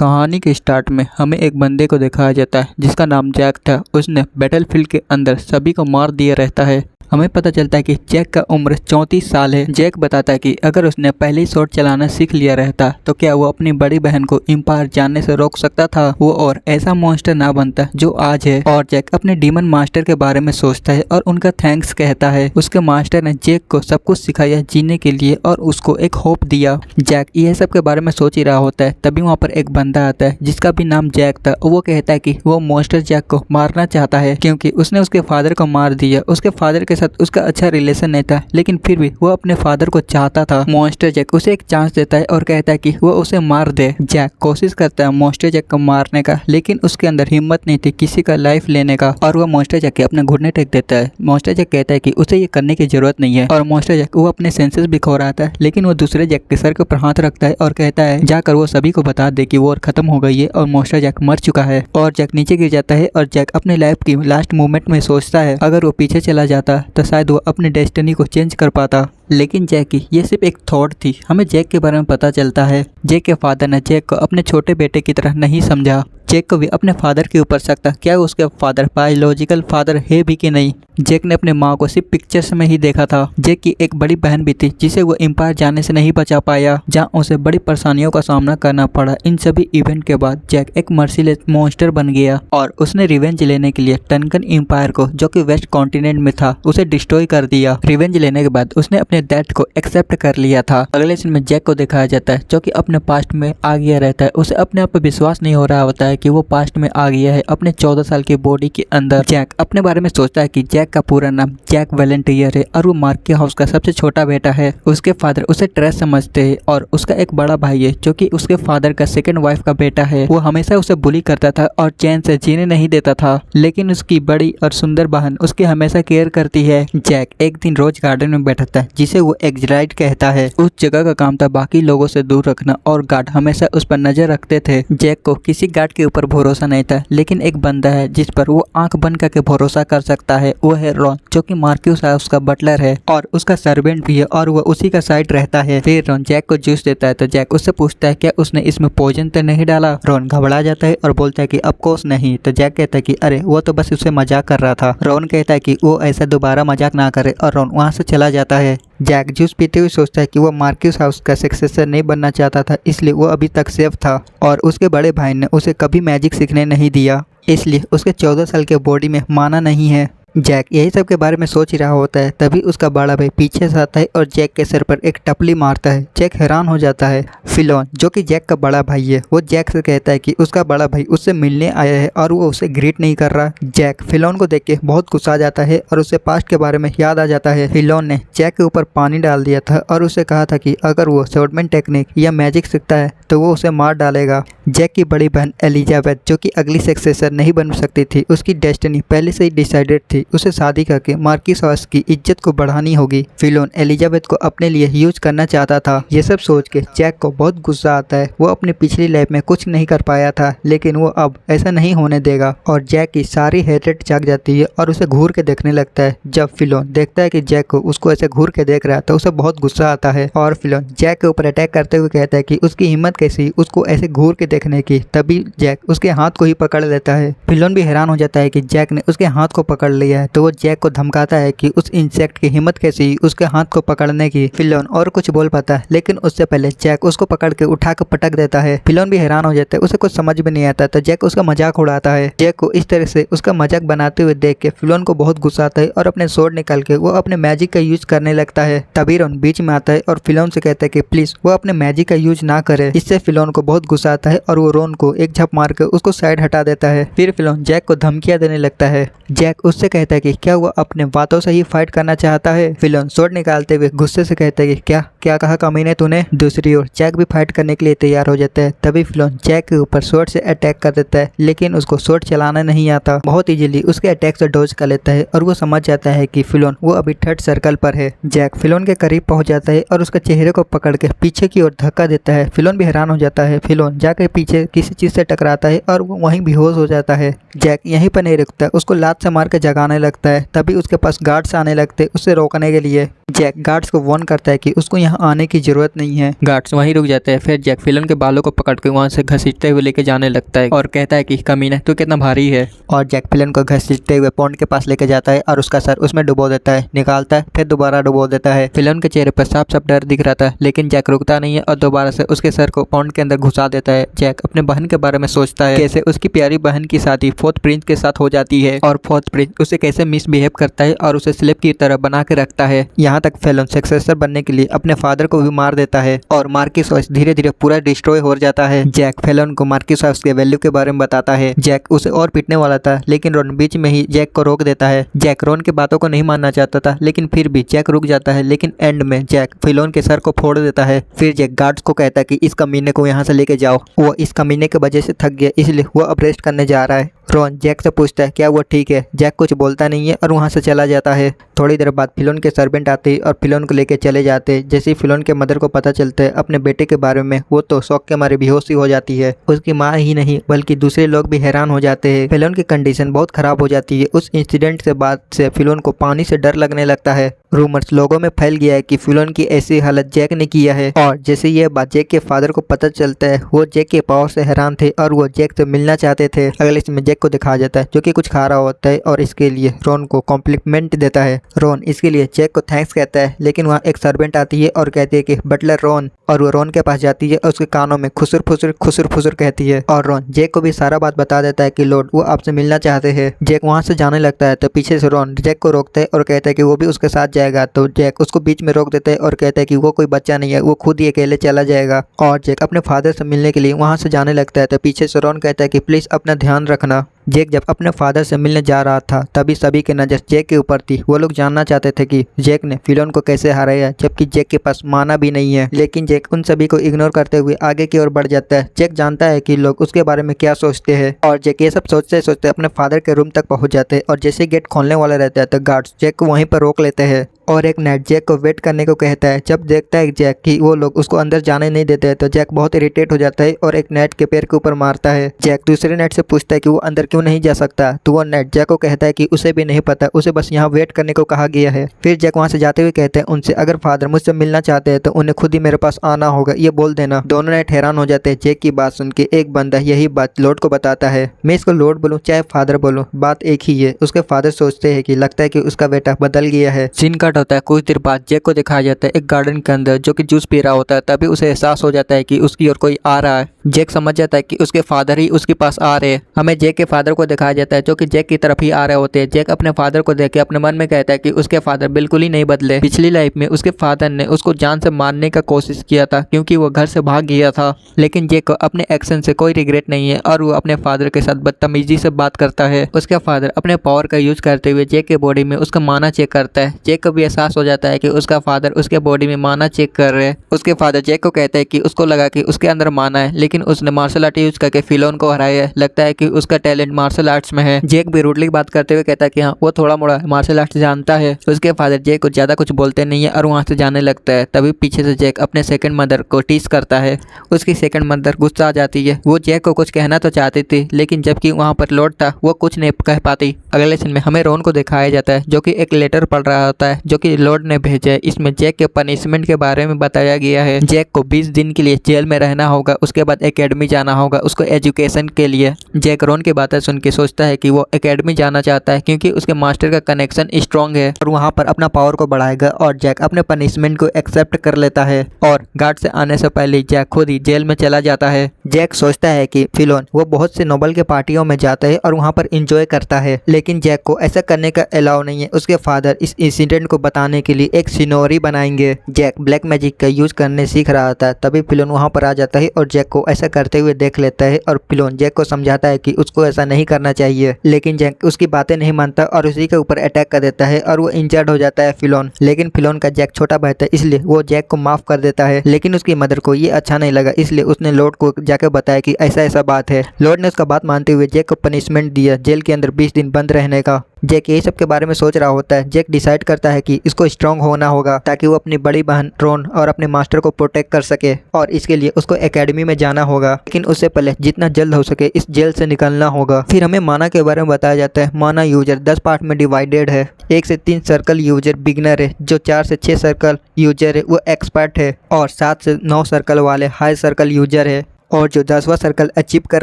कहानी के स्टार्ट में हमें एक बंदे को दिखाया जाता है जिसका नाम जैक था। उसने बैटलफील्ड के अंदर सभी को मार दिया रहता है। हमें पता चलता है कि जैक का उम्र 34 साल है। जैक बताता है कि अगर उसने पहले ही शॉट चलाना सीख लिया रहता तो क्या वो अपनी बड़ी बहन को एम्पायर जानने से रोक सकता था, वो और ऐसा मॉन्स्टर ना बनता जो आज है। और जैक अपने डीमन मास्टर के बारे में सोचता है और उनका थैंक्स कहता है। उसके मास्टर ने जैक को सब कुछ सिखाया जीने के लिए और उसको एक होप दिया। जैक यह सब के बारे में सोच ही रहा होता है, तभी वहाँ पर एक बंदा आता है जिसका भी नाम जैक था। वो कहता है कि वो मॉन्स्टर जैक को मारना चाहता है क्योंकि उसने उसके फादर को मार दिया। उसके फादर के साथ उसका अच्छा रिलेशन नहीं था, लेकिन फिर भी वो अपने फादर को चाहता था। मॉन्स्टर जैक उसे एक चांस देता है और कहता है कि वो उसे मार दे। जैक कोशिश करता है मॉन्स्टर जैक को मारने का, लेकिन उसके अंदर हिम्मत नहीं थी किसी का लाइफ लेने का और वो मॉन्स्टर जैक के अपने घुटने टेक देता है। मॉन्स्टर जैक कहता है कि उसे ये करने की जरूरत नहीं है और मॉन्स्टर जैक वो अपने सेंसेस भी खो रहा था, लेकिन वो दूसरे जैक के सर के ऊपर हाथ रखता है और कहता है जाकर वो सभी को बता दे कि वो खत्म हो गई है और मॉन्स्टर जैक मर चुका है। और जैक नीचे गिर जाता है और जैक अपने लाइफ की लास्ट मोमेंट में सोचता है अगर वो पीछे चला जाता तो शायद वो अपने डेस्टिनी को चेंज कर पाता। लेकिन जैक की ये सिर्फ एक थॉट थी। हमें जैक के बारे में पता चलता है जैक के फादर ने जैक को अपने छोटे बेटे की तरह नहीं समझा। जैक को भी अपने फादर के ऊपर शक था, क्या उसके फादर बायोलॉजिकल फादर है भी कि नहीं। जैक ने अपने माँ को सिर्फ पिक्चर्स में ही देखा था। जैक की एक बड़ी बहन भी थी जिसे वो एम्पायर जाने से नहीं बचा पाया, जहाँ उसे बड़ी परेशानियों का सामना करना पड़ा। इन सभी इवेंट के बाद जैक एक मर्सीलेस मॉन्स्टर बन गया और उसने रिवेंज लेने के लिए टनकन एम्पायर को, जो कि वेस्ट कॉन्टिनेंट में था, उसे डिस्ट्रॉय कर दिया। रिवेंज लेने के बाद उसने अपने डेथ को एक्सेप्ट कर लिया था। अगले सीन में जैक को दिखाया जाता है जो कि अपने पास्ट में आ गया रहता है। उसे अपने आप पर विश्वास नहीं हो रहा होता है कि वो पास्ट में आ गया है अपने 14 साल की बॉडी के अंदर। जैक अपने बारे में सोचता है कि जैक का पूरा नाम जैक वैलेंटियर है और वो मार्की हाउस का सबसे छोटा बेटा है। उसके फादर उसे ट्रेस समझते हैं और उसका एक बड़ा भाई है जो कि उसके फादर का सेकंड वाइफ का बेटा है। वो हमेशा उसे बुली करता था और चैन से जीने नहीं देता था, लेकिन उसकी बड़ी और सुंदर बहन उसकी हमेशा केयर करती है। जैक एक दिन रोज गार्डन में बैठा था जिसे वो एग्जिलाइट कहता है। उस जगह का काम था बाकी लोगों से दूर रखना और गार्ड हमेशा उस पर नजर रखते थे। जैक को किसी गार्ड के ऊपर भरोसा नहीं था, लेकिन एक बंदा है जिस पर वो आंख बंद करके भरोसा कर सकता है। वो है रॉन, जो कि मार्क्यूस हाउस का बटलर है और उसका सर्वेंट भी है और वो उसी का साइड रहता है। फिर रॉन जैक को जूस देता है तो जैक उससे पूछता है क्या उसने इसमें पॉइजन तो नहीं डाला। रॉन घबरा जाता है और बोलता है कि ऑफ कोर्स नहीं। तो जैक कहता है कि अरे वो तो बस उससे मजाक कर रहा था। रॉन कहता है कि वो ऐसा दोबारा मजाक ना करे और रॉन वहाँ से चला जाता है। जैक जूस पीते हुए सोचता है कि वो मार्क्यूस हाउस का सक्सेसर नहीं बनना चाहता था, इसलिए वो अभी तक सेफ था और उसके बड़े भाई ने उसे कभी मैजिक सीखने नहीं दिया, इसलिए उसके 14 साल के बॉडी में माना नहीं है। जैक यही सब के बारे में सोच ही रहा होता है, तभी उसका बड़ा भाई पीछे से आता है और जैक के सर पर एक टपली मारता है। जैक हैरान हो जाता है। फिलोन, जो कि जैक का बड़ा भाई है, वो जैक से कहता है कि उसका बड़ा भाई उससे मिलने आया है और वो उसे ग्रीट नहीं कर रहा। जैक फिलोन को देख के बहुत गुस्सा जाता है और उसे पास्ट के बारे में याद आ जाता है। फिलोन ने जैक के ऊपर पानी डाल दिया था और उसे कहा था कि अगर वो स्वॉर्डमैन टेक्निक या मैजिक सीखता है तो वो उसे मार डालेगा। जैक की बड़ी बहन एलिजाबेथ, जो कि अगली सक्सेसर नहीं बन सकती थी, उसकी डेस्टिनी पहले से ही डिसाइडेड थी। उसे शादी करके मार्क्यूस हाउस की इज्जत को बढ़ानी होगी। फिलोन एलिजाबेथ को अपने लिए यूज करना चाहता था। ये सब सोच के जैक को बहुत गुस्सा आता है। वो अपनी पिछली लाइफ में कुछ नहीं कर पाया था, लेकिन वो अब ऐसा नहीं होने देगा और जैक की सारी हेट्रेड जाग जाती है और उसे घूर के देखने लगता है। जब फिलोन देखता है कि जैक को उसको ऐसे घूर के देख रहा है तो उसे बहुत गुस्सा आता है और फिलोन जैक के ऊपर अटैक करते हुए कहता है कि उसकी हिम्मत कैसी उसको ऐसे घूर के देखने की। तभी जैक उसके हाथ को ही पकड़ लेता है। फिलोन भी हैरान हो जाता है कि जैक ने उसके हाथ को पकड़ लिया है, तो वो जैक को धमकाता है कि उस इंसेक्ट की हिम्मत कैसी उसके हाथ को पकड़ने की। फिलोन और कुछ बोल पाता है, लेकिन उससे पहले जैक उसको पकड़ के उठा कर पटक देता है। फिलोन भी हैरान हो जाता है, उसे कुछ समझ में नहीं आता, तो जैक उसका मजाक उड़ाता है। जैक को इस तरह से उसका मजाक बनाते हुए देख के फिलोन को बहुत गुस्सा आता है और अपने स्वॉर्ड निकाल के वो अपने मैजिक का यूज करने लगता है। तभी रॉन बीच में आता है और फिलोन से कहता है कि प्लीज वो अपने मैजिक का यूज ना करे। इससे फिलोन को बहुत गुस्सा आता है और वो रॉन को एक झप मार कर उसको साइड हटा देता है। फिर फिलोन जैक को धमकियां देने लगता है। जैक उससे कहता है कि क्या वो अपने बातों से ही फाइट करना चाहता है। फिलोन स्वॉर्ड निकालते हुए गुस्से से कहता है कि क्या कहा कमीने तूने। दूसरी ओर जैक भी फाइट करने के लिए तैयार हो जाता है। तभी फिलोन जैक के ऊपर स्वॉर्ड से अटैक कर देता है, लेकिन उसको स्वॉर्ड चलाना नहीं आता। बहुत इजीली उसके अटैक से डॉज कर लेता है और वो समझ जाता है कि फिलोन वो अभी थर्ड सर्कल पर है। जैक फिलोन के करीब पहुंच जाता है और उसके चेहरे को पकड़ के पीछे की ओर धक्का देता है। फिलोन भी हैरान हो जाता है। फिलोन जाके पीछे किसी चीज से टकराता है और वो वहीं बेहोश हो जाता है। जैक यहीं पर नहीं रुकता, उसको लात से मार के जगाना आने लगता है। तभी उसके पास गार्ड्स आने लगते उसे रोकने के लिए। जैक गार्ड्स को वार्न करता है कि उसको यहाँ आने की जरूरत नहीं है। गार्ड्स वहीं रुक जाते हैं। फिर जैक फिलन के बालों को पकड़ के वहाँ से घसीटते हुए लेके जाने लगता है और कहता है कि कमीना तू कितना भारी है। और जैक फिलन को घसीटते हुए पॉन्ड के पास लेके जाता है और उसका सर उसमें डुबो देता है, निकालता है, फिर दोबारा डुबो देता है। फिलन के चेहरे पर साफ साफ डर दिख रहा था, लेकिन जैक रुकता नहीं है और दोबारा से उसके सर को पॉन्ड के अंदर घुसा देता है। जैक अपने बहन के बारे में सोचता है, कैसे उसकी प्यारी बहन की शादी फोर्थ प्रिंस के साथ हो जाती है और फोर्थ प्रिंस उसे कैसे मिसबिहेव करता है और उसे स्लेव की तरह बना के रखता है। यहाँ तक फिलन सक्सेसर बनने के लिए अपने फादर को भी मार देता है और मार्किस हाउस धीरे धीरे पूरा डिस्ट्रॉय हो जाता है। जैक फिलन को मार्किस हाउस के वैल्यू के बारे में बताता है। जैक उसे और पीटने वाला था, लेकिन रोन बीच में ही जैक को रोक देता है। जैक रोन की बातों को नहीं मानना चाहता था, लेकिन फिर भी जैक रुक जाता है। लेकिन एंड में जैक फिलोन के सर को फोड़ देता है। फिर जैक गार्ड्स को कहता है कि इस कमीने को यहाँ से लेके जाओ। वो इस कमीने की वजह से थक गया, इसलिए वो अब रेस्ट करने जा रहा है। रोन जैक से पूछता है क्या वो ठीक है। जैक कुछ बोलता नहीं है और वहाँ से चला जाता है। थोड़ी देर बाद फिलोन के सर्वेंट आते हैं और फिलोन को लेके चले जाते हैं। जैसे ही फिलोन के मदर को पता चलता है अपने बेटे के बारे में, वो तो शौक के मारे बेहोश ही हो जाती है। उसकी माँ ही नहीं बल्कि दूसरे लोग भी हैरान हो जाते हैं। फिलोन की कंडीशन बहुत खराब हो जाती है। उस इंसिडेंट से बाद से फिलोन को पानी से डर लगने लगता है। रूमर्स लोगों में फैल गया है कि फिलोन की ऐसी हालत जैक ने किया है। और जैसे यह बात जैक के फादर को पता चलता है, वो जैक के पावर से हैरान थे और वो जैक से मिलना चाहते थे। अगले इसमें जैक को दिखाया जाता है जो कि कुछ खा रहा होता है और इसके लिए रोन को कॉम्प्लीमेंट देता है। रोन इसके लिए जैक को थैंक्स कहता है, लेकिन वहाँ एक सर्वेंट आती है और कहती है कि बटलर रोन, और वो रोन के पास जाती है और उसके कानों में खुसुर फुसुर कहती है। और रोन जैक को भी सारा बात बता देता है कि लॉर्ड वो आपसे मिलना चाहते हैं। जैक वहाँ से जाने लगता है तो पीछे से रोन जैक को रोकता है और कहता है कि वो भी उसके साथ जाएगा। तो जैक उसको बीच में रोक देता है और कहता है कि वो कोई बच्चा नहीं है, वो खुद ही अकेले चला जाएगा। और जैक अपने फादर से मिलने के लिए वहाँ से जाने लगता है तो पीछे से रोन कहता है कि प्लीज अपना ध्यान रखना। जैक जब अपने फादर से मिलने जा रहा था तभी सभी की नज़र जैक के ऊपर थी। वो लोग जानना चाहते थे कि जैक ने फिलोन को कैसे हराया, जबकि जैक के पास माना भी नहीं है। लेकिन जैक उन सभी को इग्नोर करते हुए आगे की ओर बढ़ जाता है। जैक जानता है कि लोग उसके बारे में क्या सोचते हैं और जैक ये सब सोचते सोचते अपने फादर के रूम तक पहुंच जाते हैं। और जैसे गेट खोलने वाला रहता है तो गार्ड्स जैक को वहीं पर रोक लेते हैं और एक नेट जैक को वेट करने को कहता है। जब देखता है जैक कि वो लोग उसको अंदर जाने नहीं देते हैं तो जैक बहुत इरिटेट हो जाता है और एक नेट के पैर के ऊपर मारता है। जैक दूसरे नेट से पूछता है कि वो अंदर क्यों नहीं जा सकता, तो वो नेट जैक को कहता है कि उसे भी नहीं पता, उसे बस यहाँ वेट करने को कहा गया है। फिर जैक वहाँ से जाते हुए कहते हैं उनसे अगर फादर मुझसे मिलना चाहते हैं तो उन्हें खुद ही मेरे पास आना होगा, ये बोल देना। दोनों नेट हैरान हो जाते हैं। जैक की बात सुन के एक बंदा यही बात लॉर्ड को बताता है। मैं इसको लॉर्ड बोलूँ चाहे फादर बोलूँ, बात एक ही है। उसके फादर सोचते हैं कि लगता है कि उसका बेटा बदल गया है। सीन कट होता है। कुछ देर बाद जैक को दिखाया जाता है एक गार्डन के अंदर जो कि जूस पी रहा होता है। तभी उसे एहसास हो जाता है कि उसकी ओर कोई आ रहा है। जैक समझ जाता है कि उसके फादर ही उसके पास आ रहे हैं। हमें जैक के फादर को दिखाया जाता है जो कि जैक की तरफ ही आ रहे होते हैं। जैक अपने फादर को देख के अपने मन में कहता है कि उसके फादर बिल्कुल ही नहीं बदले। पिछली लाइफ में उसके फादर ने उसको जान से मारने का कोशिश किया था क्योंकि वो घर से भाग गया था। लेकिन जैक को अपने एक्शन से कोई रिग्रेट नहीं है और वो अपने फादर के साथ बदतमीजी से बात करता है। उसके फादर अपने पावर का यूज करते हुए जैक के बॉडी में उसका माना चेक करता है। जैक को भी एहसास हो जाता है कि उसका फादर उसके बॉडी में माना चेक कर रहे हैं। उसके फादर जैक को कहते हैं कि उसको लगा कि उसके अंदर माना है, लेकिन उसने मार्शल आर्ट यूज करके फिलोन को हराया है। लगता है कि उसका टैलेंट मार्शल आर्ट्स में है। जैक भी रूडली बात करते हुए कहता है कि हाँ वो थोड़ा मोड़ा मार्शल आर्ट्स जानता है। उसके फादर जैक को ज्यादा कुछ बोलते नहीं है और वहाँ से जाने लगता है। तभी पीछे से जैक अपने सेकंड मदर को टीज करता है। उसकी सेकंड मदर गुस्सा आ जाती है। वो जैक को कुछ कहना तो चाहती थी, लेकिन जबकि वहाँ पर लॉर्ड था वो कुछ नहीं कह पाती। अगले सीन में हमें रोन को दिखाया जाता है जो कि एक लेटर पढ़ रहा होता है जो कि लॉर्ड ने भेजा है। इसमें जैक के पनिशमेंट के बारे में बताया गया है। जैक को 20 दिन के लिए जेल में रहना होगा, उसके बाद एकेडमी जाना होगा उसको एजुकेशन के लिए। जैक रोन की बातें सुन के सोचता है कि वो एकेडमी जाना चाहता है क्योंकि उसके मास्टर का कनेक्शन स्ट्रॉन्ग है और वहाँ पर अपना पावर को बढ़ाएगा। और जैक अपने पनिशमेंट को एक्सेप्ट कर लेता है और गार्ड से आने से पहले जैक खुद ही जेल में चला जाता है। जैक सोचता है कि फिलोन वो बहुत से नोबल के पार्टियों में जाता है और वहाँ पर इंजॉय करता है, लेकिन जैक को ऐसा करने का अलाउ नहीं है। उसके फादर इस इंसिडेंट को बताने के लिए एक सिनोरी बनाएंगे। जैक ब्लैक मैजिक का यूज करने सीख रहा था, तभी फिलोन वहाँ पर आ जाता है और जैक को ऐसा करते हुए देख लेता है। और फिलोन जैक को समझाता है कि उसको ऐसा नहीं करना चाहिए, लेकिन जैक उसकी बातें नहीं मानता और उसी के ऊपर अटैक कर देता है और वो इंजर्ड हो जाता है फिलोन। लेकिन फिलोन का जैक छोटा भाई था इसलिए वो जैक को माफ कर देता है। लेकिन उसकी मदर को ये अच्छा नहीं लगा, इसलिए उसने लॉर्ड को जाकर बताया कि ऐसा ऐसा बात है। लॉर्ड ने उसका बात मानते हुए जैक को पनिशमेंट दिया, जेल के अंदर 20 दिन बंद रहने का। जैक यही सब के बारे में सोच रहा होता है। जैक डिसाइड करता है कि इसको स्ट्रांग होना होगा ताकि वो अपनी बड़ी बहन रॉन और अपने मास्टर को प्रोटेक्ट कर सके, और इसके लिए उसको एकेडमी में जाना होगा। लेकिन उससे पहले जितना जल्द हो सके इस जेल से निकलना होगा। फिर हमें माना के बारे में बताया जाता है। माना यूजर 10 पार्ट में डिवाइडेड है। 1 से 3 सर्कल यूजर बिगिनर है, जो 4 से 6 सर्कल यूजर है वो एक्सपर्ट है, और 7 से 9 सर्कल वाले हाई सर्कल यूजर है, और जो 10वां सर्कल अचीव कर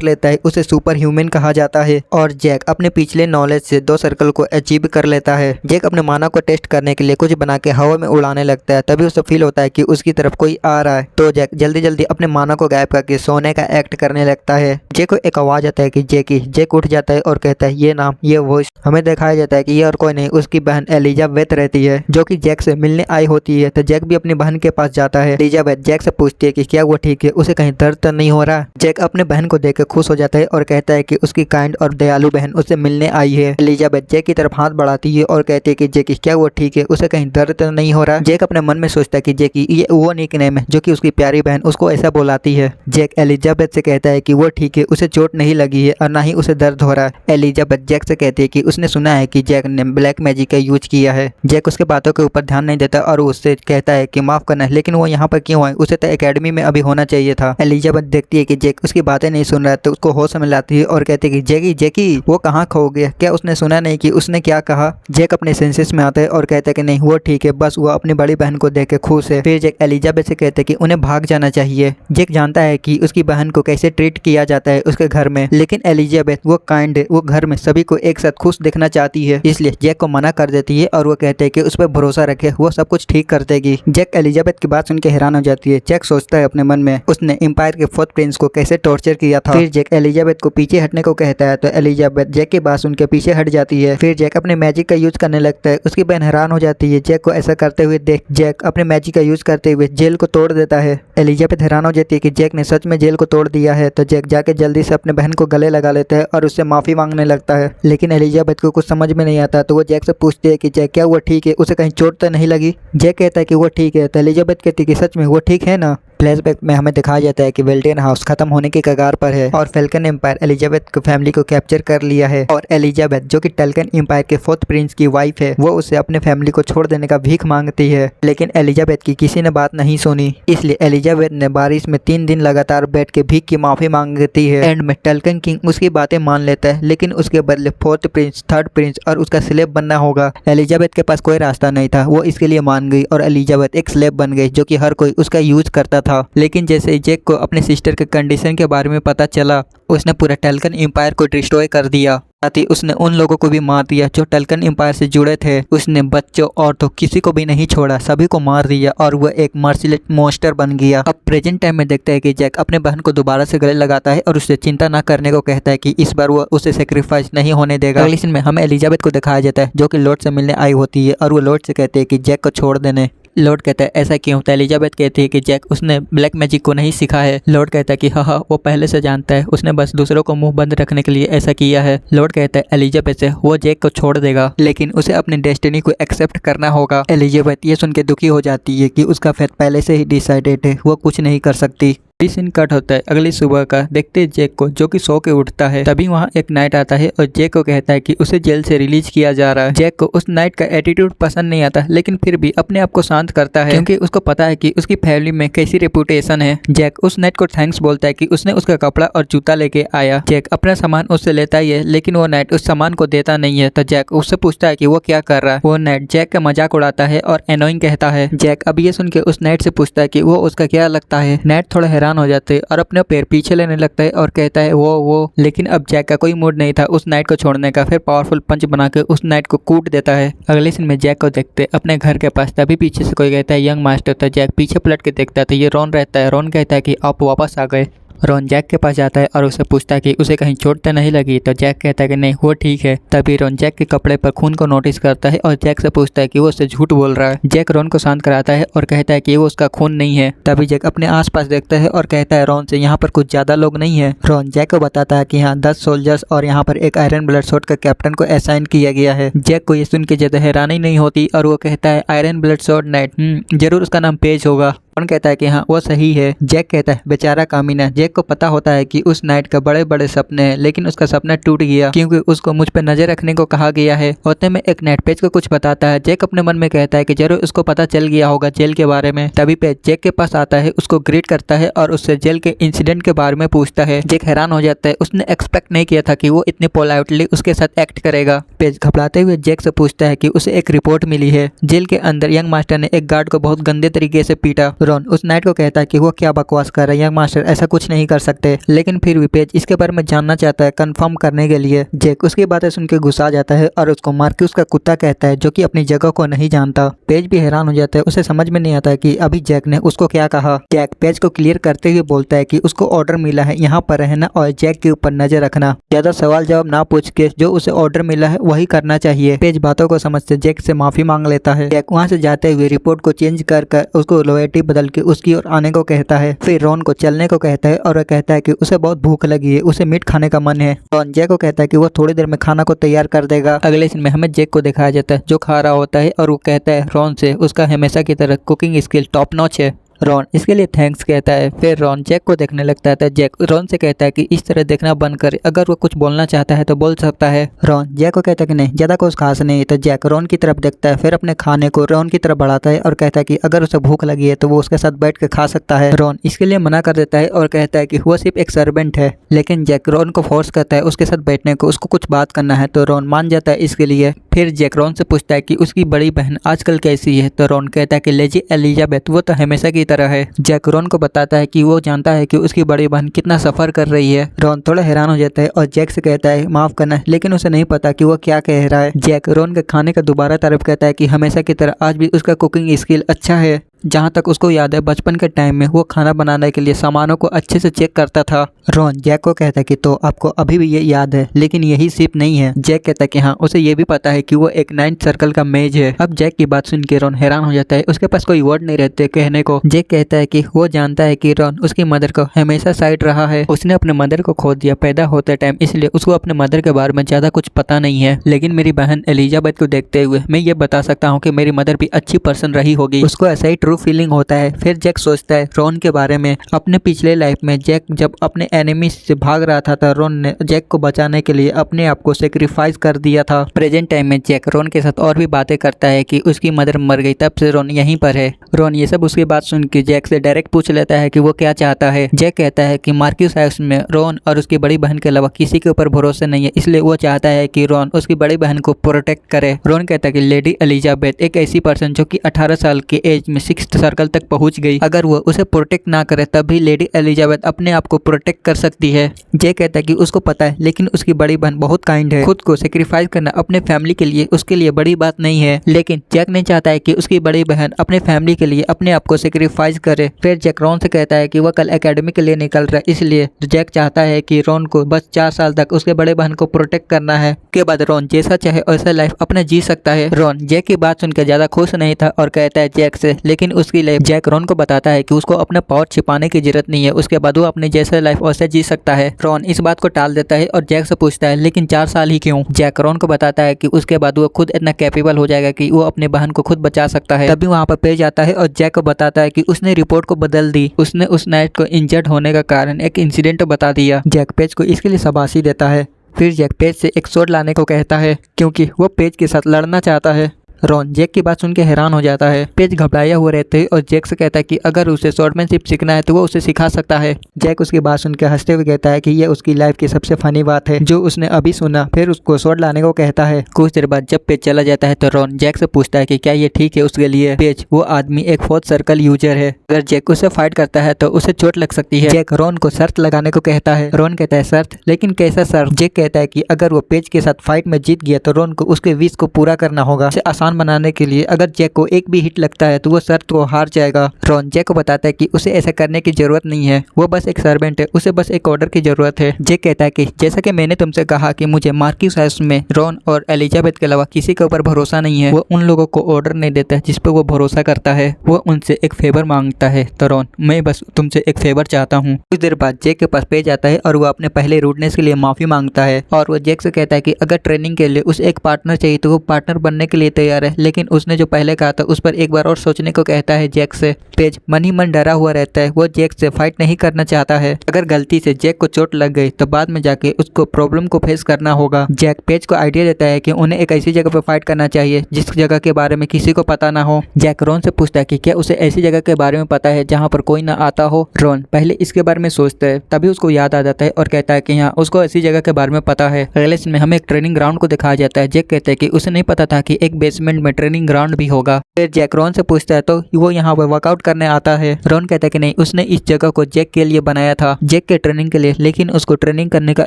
लेता है उसे सुपर ह्यूमन कहा जाता है। और जैक अपने पिछले नॉलेज से 2 सर्कल को अचीव कर लेता है। जैक अपने माना को टेस्ट करने के लिए कुछ बना के हवा में उड़ाने लगता है। तभी उसे फील होता है कि उसकी तरफ कोई आ रहा है, तो जैक जल्दी जल्दी अपने माना को गायब करके सोने का एक्ट करने लगता है। जैक को एक आवाज आता है कि जैकी। जैक उठ जाता है और कहता है ये नाम, ये वॉइस। हमें दिखाया जाता है कि ये और कोई नहीं उसकी बहन एलिजाबेथ रहती है, जो कि जैक से मिलने आई होती है। तो जैक भी अपनी बहन के पास जाता है। एलिजाबेथ जैक से पूछती है कि क्या वो ठीक है, उसे कहीं दर्द तो नहीं हो रहा। जैक अपने बहन को देखकर खुश हो जाता है और कहता है कि उसकी काइंड और दयालु बहन उससे मिलने आई है। एलिजाबेथ जैक की तरफ हाथ बढ़ाती है और कहती है कि जैकी क्या वो ठीक है, उसे कहीं दर्द तो नहीं हो रहा। जैक अपने मन में सोचता है कि जैकी ये वो निकनेम है जो कि उसकी प्यारी बहन उसको ऐसा बुलाती है। जैक एलिजाबेथ से कहता है कि वो ठीक है, उसे चोट नहीं लगी है और ना ही उसे दर्द हो रहा है। एलिजाबेथ जैक से कहती है कि उसने सुना है कि जैक ने ब्लैक मैजिक का यूज किया है। जैक उसके बातों के ऊपर ध्यान नहीं देता और उससे कहता है कि माफ करना, लेकिन वो यहाँ पर क्यों है, उसे तो एकेडमी में अभी होना चाहिए था। एलिजाबेथ देखती है कि जैक उसकी बातें नहीं सुन रहा है, तो उसको होश में लाती है और कहती है कि जैकी जैकी वो कहाँ खो गया, क्या उसने सुना नहीं कि उसने क्या कहा। जैक अपने सेंसेस में आता है और कहता है कि नहीं वो ठीक है, बस वो अपनी बड़ी बहन को देख के खुश है। फिर जैक एलिजाबेथ से कहते हैं कि उन्हें भाग जाना चाहिए। जैक जानता है कि उसकी बहन को कैसे ट्रीट किया जाता है उसके घर में, लेकिन एलिजाबेथ वो काइंड है, वो घर में सभी को एक साथ खुश देखना चाहती है, इसलिए जैक को मना कर देती है और वो कहते हैं कि उस पर भरोसा रखे, वो सब कुछ ठीक कर देगी। जैक एलिजाबेथ की बात सुन के हैरान हो जाती है। जैक सोचता है अपने मन में उसने एम्पायर के 4th प्रिंस को कैसे टॉर्चर किया था। फिर जैक एलिजाबेथ को पीछे हटने को कहता है, तो एलिजाबेथ जैक की बात सुन के पीछे हट जाती है। फिर जैक अपने मैजिक का यूज करने लगता है। उसकी बहन हैरान हो जाती है। जैक को ऐसा करते हुए देख जैक अपने मैजिक का यूज करते हुए जेल को तोड़ देता है। एलिजाबेथ हैरान हो जाती है कि जैक ने सच में जेल को तोड़ दिया है, तो जैक जाके जल्दी से अपने बहन को गले लगा लेता है और उससे माफी मांगने लगता है। लेकिन एलिजाबेथ को कुछ समझ में नहीं आता, तो वो जैक से पूछती है कि जैक क्या वो ठीक है, उसे कहीं चोट तो नहीं लगी। जैक कहता है कि वो ठीक है, तो एलिजाबेथ कहती है कि सच में वो ठीक है ना। फ्लैशबैक में हमें दिखाया जाता है कि वेल्डेन हाउस खत्म होने की कगार पर है और फैल्कन एम्पायर एलिजाबेथ की फैमिली को कैप्चर कर लिया है, और एलिजाबेथ जो कि टल्कन एम्पायर के 4th प्रिंस की वाइफ है, वो उसे अपने फैमिली को छोड़ देने का भीख मांगती है। लेकिन एलिजाबेथ की किसी ने बात नहीं सुनी, इसलिए एलिजाबेथ ने बारिश में 3 दिन लगातार बैठ के भीख की माफी मांगती है। एंड में टल्कन किंग उसकी बातें मान लेता है, लेकिन उसके बदले 4th प्रिंस, 3rd प्रिंस और उसका स्लेब बनना होगा। एलिजाबेथ के पास कोई रास्ता नहीं था, वो इसके लिए मान गई और एलिजाबेथ एक स्लेब बन गई, जो कि हर कोई उसका यूज करता था। लेकिन जैसे जैक को अपने सिस्टर के कंडीशन के बारे में पता चला, उसने पूरा टल्कन एम्पायर को डिस्ट्रॉय कर दिया। साथ ही उसने उन लोगों को भी मार दिया जो टल्कन एम्पायर से जुड़े थे। उसने बच्चों और तो किसी को भी नहीं छोड़ा, सभी को मार दिया और वह एक मर्सिलेस मॉन्स्टर बन गया। अब प्रेजेंट टाइम में देखते हैं कि जैक अपने बहन को दोबारा से गले लगाता है और उससे चिंता ना करने को कहता है कि इस बार वो उसे सेक्रीफाइस नहीं होने देगा। अगले सीन में हमें एलिजाबेथ को दिखाया जाता है, जो कि लॉर्ड से मिलने आई होती है और वो लॉर्ड से कहते हैं कि जैक को छोड़ देने। लॉर्ड कहता है ऐसा क्यों, तो एलिजाबेथ कहती है कि जैक उसने ब्लैक मैजिक को नहीं सीखा है। लॉर्ड कहता है कि हाँ वो पहले से जानता है, उसने बस दूसरों को मुंह बंद रखने के लिए ऐसा किया है। लॉर्ड कहता है एलिजाबेथ से वो जैक को छोड़ देगा, लेकिन उसे अपनी डेस्टिनी को एक्सेप्ट करना होगा। एलिजाबेथ ये सुन के दुखी हो जाती है कि उसका फेट पहले से ही डिसाइडेड है, वो कुछ नहीं कर सकती। सीन कट होता है अगली सुबह का। देखते जैक को जो कि सो के उठता है, तभी वहाँ एक नाइट आता है और जैक को कहता है कि उसे जेल से रिलीज किया जा रहा है। जैक को उस नाइट का एटीट्यूड पसंद नहीं आता, लेकिन फिर भी अपने आप को शांत करता है, क्योंकि उसको पता है कि उसकी फैमिली में कैसी रेपुटेशन है। जैक उस नाइट को थैंक्स बोलता है कि उसने उसका कपड़ा और जूता लेके आया। जैक अपना सामान उससे लेता ही है, लेकिन वो नाइट उस सामान को देता नहीं है। तो जैक उससे पूछता है कि वो क्या कर रहा है। वो नाइट जैक का मजाक उड़ाता है और एनोइंग कहता है। जैक अब ये सुन के उस नाइट से पूछता है कि वो उसका क्या लगता है। नाइट थोड़ा हैरान हो जाते है और अपने पैर पीछे लेने लगता है और कहता है वो। लेकिन अब जैक का कोई मूड नहीं था उस नाइट को छोड़ने का। फिर पावरफुल पंच बना के उस नाइट को कूट देता है। अगले सीन में जैक को देखते अपने घर के पास, तभी पीछे से कोई कहता है यंग मास्टर। तो जैक पीछे पलट के देखता है तो ये रॉन रहता है। रॉन कहता है कि आप वापस आ गए। रॉन जैक के पास जाता है और उसे पूछता है कि उसे कहीं चोट तो नहीं लगी। तो जैक कहता है कि नहीं वो ठीक है। तभी रॉन जैक के कपड़े पर खून को नोटिस करता है और जैक से पूछता है कि वो उससे झूठ बोल रहा है। जैक रॉन को शांत कराता है और कहता है कि वो उसका खून नहीं है। तभी जैक अपने आसपास देखता है और कहता है रॉन से यहाँ पर कुछ ज्यादा लोग नहीं है। रॉन जैक को बताता है कि यहाँ 10 सोल्जर्स और यहाँ पर एक आयरन ब्लड शॉट का कैप्टन को असाइन किया गया है। जैक को ये सुन के ज्यादा हैरानी नहीं होती और वो कहता है आयरन ब्लड शॉट नाइट, जरूर उसका नाम पेज होगा। रॉन कहता है कि हाँ वो सही है। जैक कहता है बेचारा कामीना। जैक को पता होता है कि उस नाइट का बड़े बड़े सपने हैं, लेकिन उसका सपना टूट गया क्योंकि उसको मुझ पर नजर रखने को कहा गया है। होते में एक नेट पेज को कुछ बताता है। जैक अपने मन में कहता है कि जरूर उसको पता चल गया होगा जेल के बारे में। तभी पेज जैक के पास आता है, उसको ग्रीट करता है और उससे जेल के इंसिडेंट के बारे में पूछता है। जैक हैरान हो जाता है, उसने एक्सपेक्ट नहीं किया था कि वो इतने पोलाइटली उसके साथ एक्ट करेगा। पेज घबराते हुए जैक से पूछता है कि उसे एक रिपोर्ट मिली है, जेल के अंदर यंग मास्टर ने एक गार्ड को बहुत गंदे तरीके से पीटा। रॉन उस नाइट को कहता है कि वो क्या बकवास कर रहा है, यंग मास्टर ऐसा कुछ नहीं कर सकते, लेकिन फिर भी पेज इसके बारे में जानना चाहता है कंफर्म करने के लिए। जैक उसकी बातें सुन के गुस्सा जाता है और उसको मार्क्यूस का कुत्ता कहता है, जो कि अपनी जगह को नहीं जानता। पेज भी हैरान हो जाता है, उसे समझ में नहीं आता है कि अभी जैक ने उसको क्या कहा। जैक पेज को क्लियर करते हुए बोलता है कि उसको ऑर्डर मिला है यहाँ पर रहना और जैक के ऊपर नजर रखना। ज्यादा सवाल जवाब ना पूछ के जो उसे ऑर्डर मिला है वही करना चाहिए। पेज बातों को समझते जैक से माफी मांग लेता है। जैक वहाँ से जाते हुए रिपोर्ट को चेंज कर उसको लोयल्टी बदल के उसकी ओर आने को कहता है। फिर रॉन को चलने को कहता है और वह कहता है कि उसे बहुत भूख लगी है, उसे मीट खाने का मन है। रॉन जैक को कहता है कि वो थोड़ी देर में खाना को तैयार कर देगा। अगले सीन में हमें जैक को दिखाया जाता है जो खा रहा होता है और वो कहता है रॉन से उसका हमेशा की तरह कुकिंग स्किल टॉप नॉच है। रॉन इसके लिए थैंक्स कहता है। फिर रॉन जैक को देखने लगता है। जैक रॉन से कहता है कि इस तरह देखना बंद कर, अगर वो कुछ बोलना चाहता है तो बोल सकता है। रॉन जैक को कहता है कि नहीं ज्यादा कुछ खास नहीं है। तो जैक रॉन की तरफ देखता है, फिर अपने खाने को रॉन की तरफ बढ़ाता है और कहता है कि अगर उसे भूख लगी है तो वो उसके साथ बैठ के खा सकता है। रॉन इसके लिए मना कर देता है और कहता है कि वो सिर्फ एक सर्वेंट है, लेकिन जैक रॉन को फोर्स करता है उसके साथ बैठने को, उसको कुछ बात करना है। तो रॉन मान जाता है इसके लिए। फिर जैक रॉन से पूछता है कि उसकी बड़ी बहन आजकल कैसी है। तो रॉन कहता है कि लेजी एलिजाबेथ वो तो हमेशा की तरह है। जैक रॉन को बताता है कि वो जानता है कि उसकी बड़ी बहन कितना सफर कर रही है। रॉन थोड़ा हैरान हो जाता है और जैक से कहता है माफ करना, लेकिन उसे नहीं पता कि वो क्या कह रहा है। जैक रॉन के खाने का दोबारा तारीफ कहता है कि हमेशा की तरह आज भी उसका कुकिंग स्किल अच्छा है। जहाँ तक उसको याद है बचपन के टाइम में वो खाना बनाने के लिए सामानों को अच्छे से चेक करता था। रॉन जैक को कहता है कि तो आपको अभी भी ये याद है, लेकिन यही सिर्फ नहीं है। जैक कहता है कि हाँ उसे ये भी पता है कि वो एक 9th सर्कल का मेज है। अब जैक की बात सुन के रॉन हैरान हो जाता है, उसके पास कोई वर्ड नहीं रहते कहने को। जैक कहता है कि वो जानता है कि रॉन उसकी मदर को हमेशा साइड रहा है, उसने अपने मदर को खो दिया पैदा होते टाइम, इसलिए उसको अपने मदर के बारे में ज्यादा कुछ पता नहीं है। लेकिन मेरी बहन एलिजाबेथ को देखते हुए मैं ये बता सकता हूँ कि मेरी मदर भी अच्छी पर्सन रही होगी, उसको ऐसा ही ट्रू फीलिंग होता है। फिर जैक सोचता है रॉन के बारे में। अपने पिछले लाइफ में जैक जब अपने एनिमी से भाग रहा था रॉन ने जैक को बचाने के लिए अपने आप को सेक्रीफाइस कर दिया था। प्रेजेंट टाइम में जैक रॉन के साथ और भी बातें करता है कि उसकी मदर मर गई, तब से रॉन यहीं पर है। रॉन ये सब उसकी बात सुन के जैक से डायरेक्ट पूछ लेता है कि वो क्या चाहता है। जैक कहता है कि मार्क्यूस हाउस में रॉन और उसकी बड़ी बहन के अलावा किसी के ऊपर भरोसा नहीं है, इसलिए वो चाहता है कि रॉन उसकी बड़ी बहन को प्रोटेक्ट करे। रॉन कहता है कि लेडी एलिजाबेथ एक ऐसी पर्सन जो कि 18 साल के एज में 6th सर्कल तक पहुंच गई, अगर वो उसे प्रोटेक्ट ना करे तब भी लेडी एलिजाबेथ अपने आप को प्रोटेक्ट कर सकती है। जैक कहता है कि उसको पता है, लेकिन उसकी बड़ी बहन बहुत काइंड है, खुद को सेक्रीफाइस करना अपने फैमिली के लिए उसके लिए बड़ी बात नहीं है। लेकिन जैक नहीं चाहता है कि उसकी बड़ी बहन अपने फैमिली के लिए अपने आप को सेक्रीफाइस करे। फिर जैक रॉन से कहता है कि वह कल एकेडमी के लिए निकल रहा है, इसलिए जैक चाहता है कि रॉन को बस 4 साल तक उसके बड़े बहन को प्रोटेक्ट करना है। के बाद रॉन जैसा चाहे वैसा लाइफ अपना जी सकता है। रॉन जैक की बात सुनकर ज्यादा खुश नहीं था और कहता है जैक से, लेकिन उसकी लाइफ जैक रॉन को बताता है कि उसको अपना पावर छिपाने की जरूरत नहीं है, उसके बाद वो अपने जैसे लाइफ वैसे जी सकता है। रॉन इस बात को टाल देता है और जैक से पूछता है लेकिन 4 साल ही क्यों। जैक रॉन को बताता है कि उसके बाद वो खुद इतना कैपेबल हो जाएगा कि वो अपने बहन को खुद बचा सकता है। तभी वहाँ पर पेज आता है और जैक को बताता है कि उसने रिपोर्ट को बदल दी, उसने उस नाइट को इंजर्ड होने का कारण एक इंसिडेंट बता दिया। जैक पेज को इसके लिए शाबाशी देता है। फिर जैक पेज से एक स्वॉर्ड लाने को कहता है क्योंकि वो पेज के साथ लड़ना चाहता है। रॉन जैक की बात सुन के हैरान हो जाता है। पेज घबराया हुआ रहते हैं और जैक से कहता है कि अगर उसे स्वॉर्डमैनशिप सीखना है तो वो उसे सिखा सकता है। जैक उसकी बात सुन के हंसते हुए कहता है कि ये उसकी लाइफ की सबसे फनी बात है जो उसने अभी सुना। फिर उसको स्वॉर्ड लाने को कहता है। कुछ देर बाद जब पेज चला जाता है तो रॉन जैक से पूछता है कि क्या ये ठीक है उसके लिए। पेज वो आदमी एक 4th सर्कल यूजर है, अगर जैक उससे फाइट करता है तो उसे चोट लग सकती है। जैक रॉन को शर्त लगाने को कहता है। रॉन कहता है शर्त, लेकिन कैसा शर्त। जैक कहता है कि अगर वो पेज के साथ फाइट में जीत गया तो रॉन को उसके विश को पूरा करना होगा। इसे आसान बनाने के लिए अगर जैक को एक भी हिट लगता है तो वो शर्त को हार जाएगा। रॉन जैक को बताता है कि उसे ऐसा करने की जरूरत नहीं है, वो बस एक सर्वेंट है, उसे बस एक ऑर्डर की जरूरत है। जैक कहता है कि जैसा कि मैंने तुमसे कहा कि मुझे मार्क्यूस हाउस में रॉन और एलिजाबेथ के अलावा किसी के ऊपर भरोसा नहीं है, वो उन लोगों को ऑर्डर नहीं देता जिस पर वो भरोसा करता है, वो उनसे एक फेवर मांगता है। तो रॉन मैं बस तुमसे एक फेवर चाहता हूँ। कुछ देर बाद जैक के पास पेज आता है और वो अपने पहले रूडनेस के लिए माफी मांगता है और वो जैक से कहता है कि अगर ट्रेनिंग के लिए उसे एक पार्टनर चाहिए तो वो पार्टनर बनने के लिए तैयार तैयार है, लेकिन उसने जो पहले कहा था उस पर एक बार और सोचने को कहता है जैक से। पेज मन ही मन डरा हुआ रहता है, वो जैक से फाइट नहीं करना चाहता है। अगर गलती से जैक को चोट लग गई तो बाद में जाके उसको प्रॉब्लम को फेस करना होगा। जैक पेज को आइडिया देता है कि उन्हें एक ऐसी जगह पर फाइट करना चाहिए जिस जगह के बारे में किसी को पता ना हो। जैक रॉन से पूछता है कि क्या उसे ऐसी जगह के बारे में पता है जहाँ पर कोई ना आता हो। रॉन पहले इसके बारे में सोचता है, तभी उसको याद आ जाता है और कहता है कि हाँ, उसको ऐसी जगह के बारे में पता है। अगले सीन में हमें एक ट्रेनिंग ग्राउंड को दिखाया जाता है। जैक कहता है कि उसे नहीं पता था कि एक बेसमेंट में ट्रेनिंग ग्राउंड भी होगा। फिर जैक रॉन से पूछता है तो वो यहाँ पर वर्कआउट करने आता है। रॉन कहता है कि नहीं, उसने इस जगह को जैक के लिए बनाया था, जैक के ट्रेनिंग के लिए, लेकिन उसको ट्रेनिंग करने का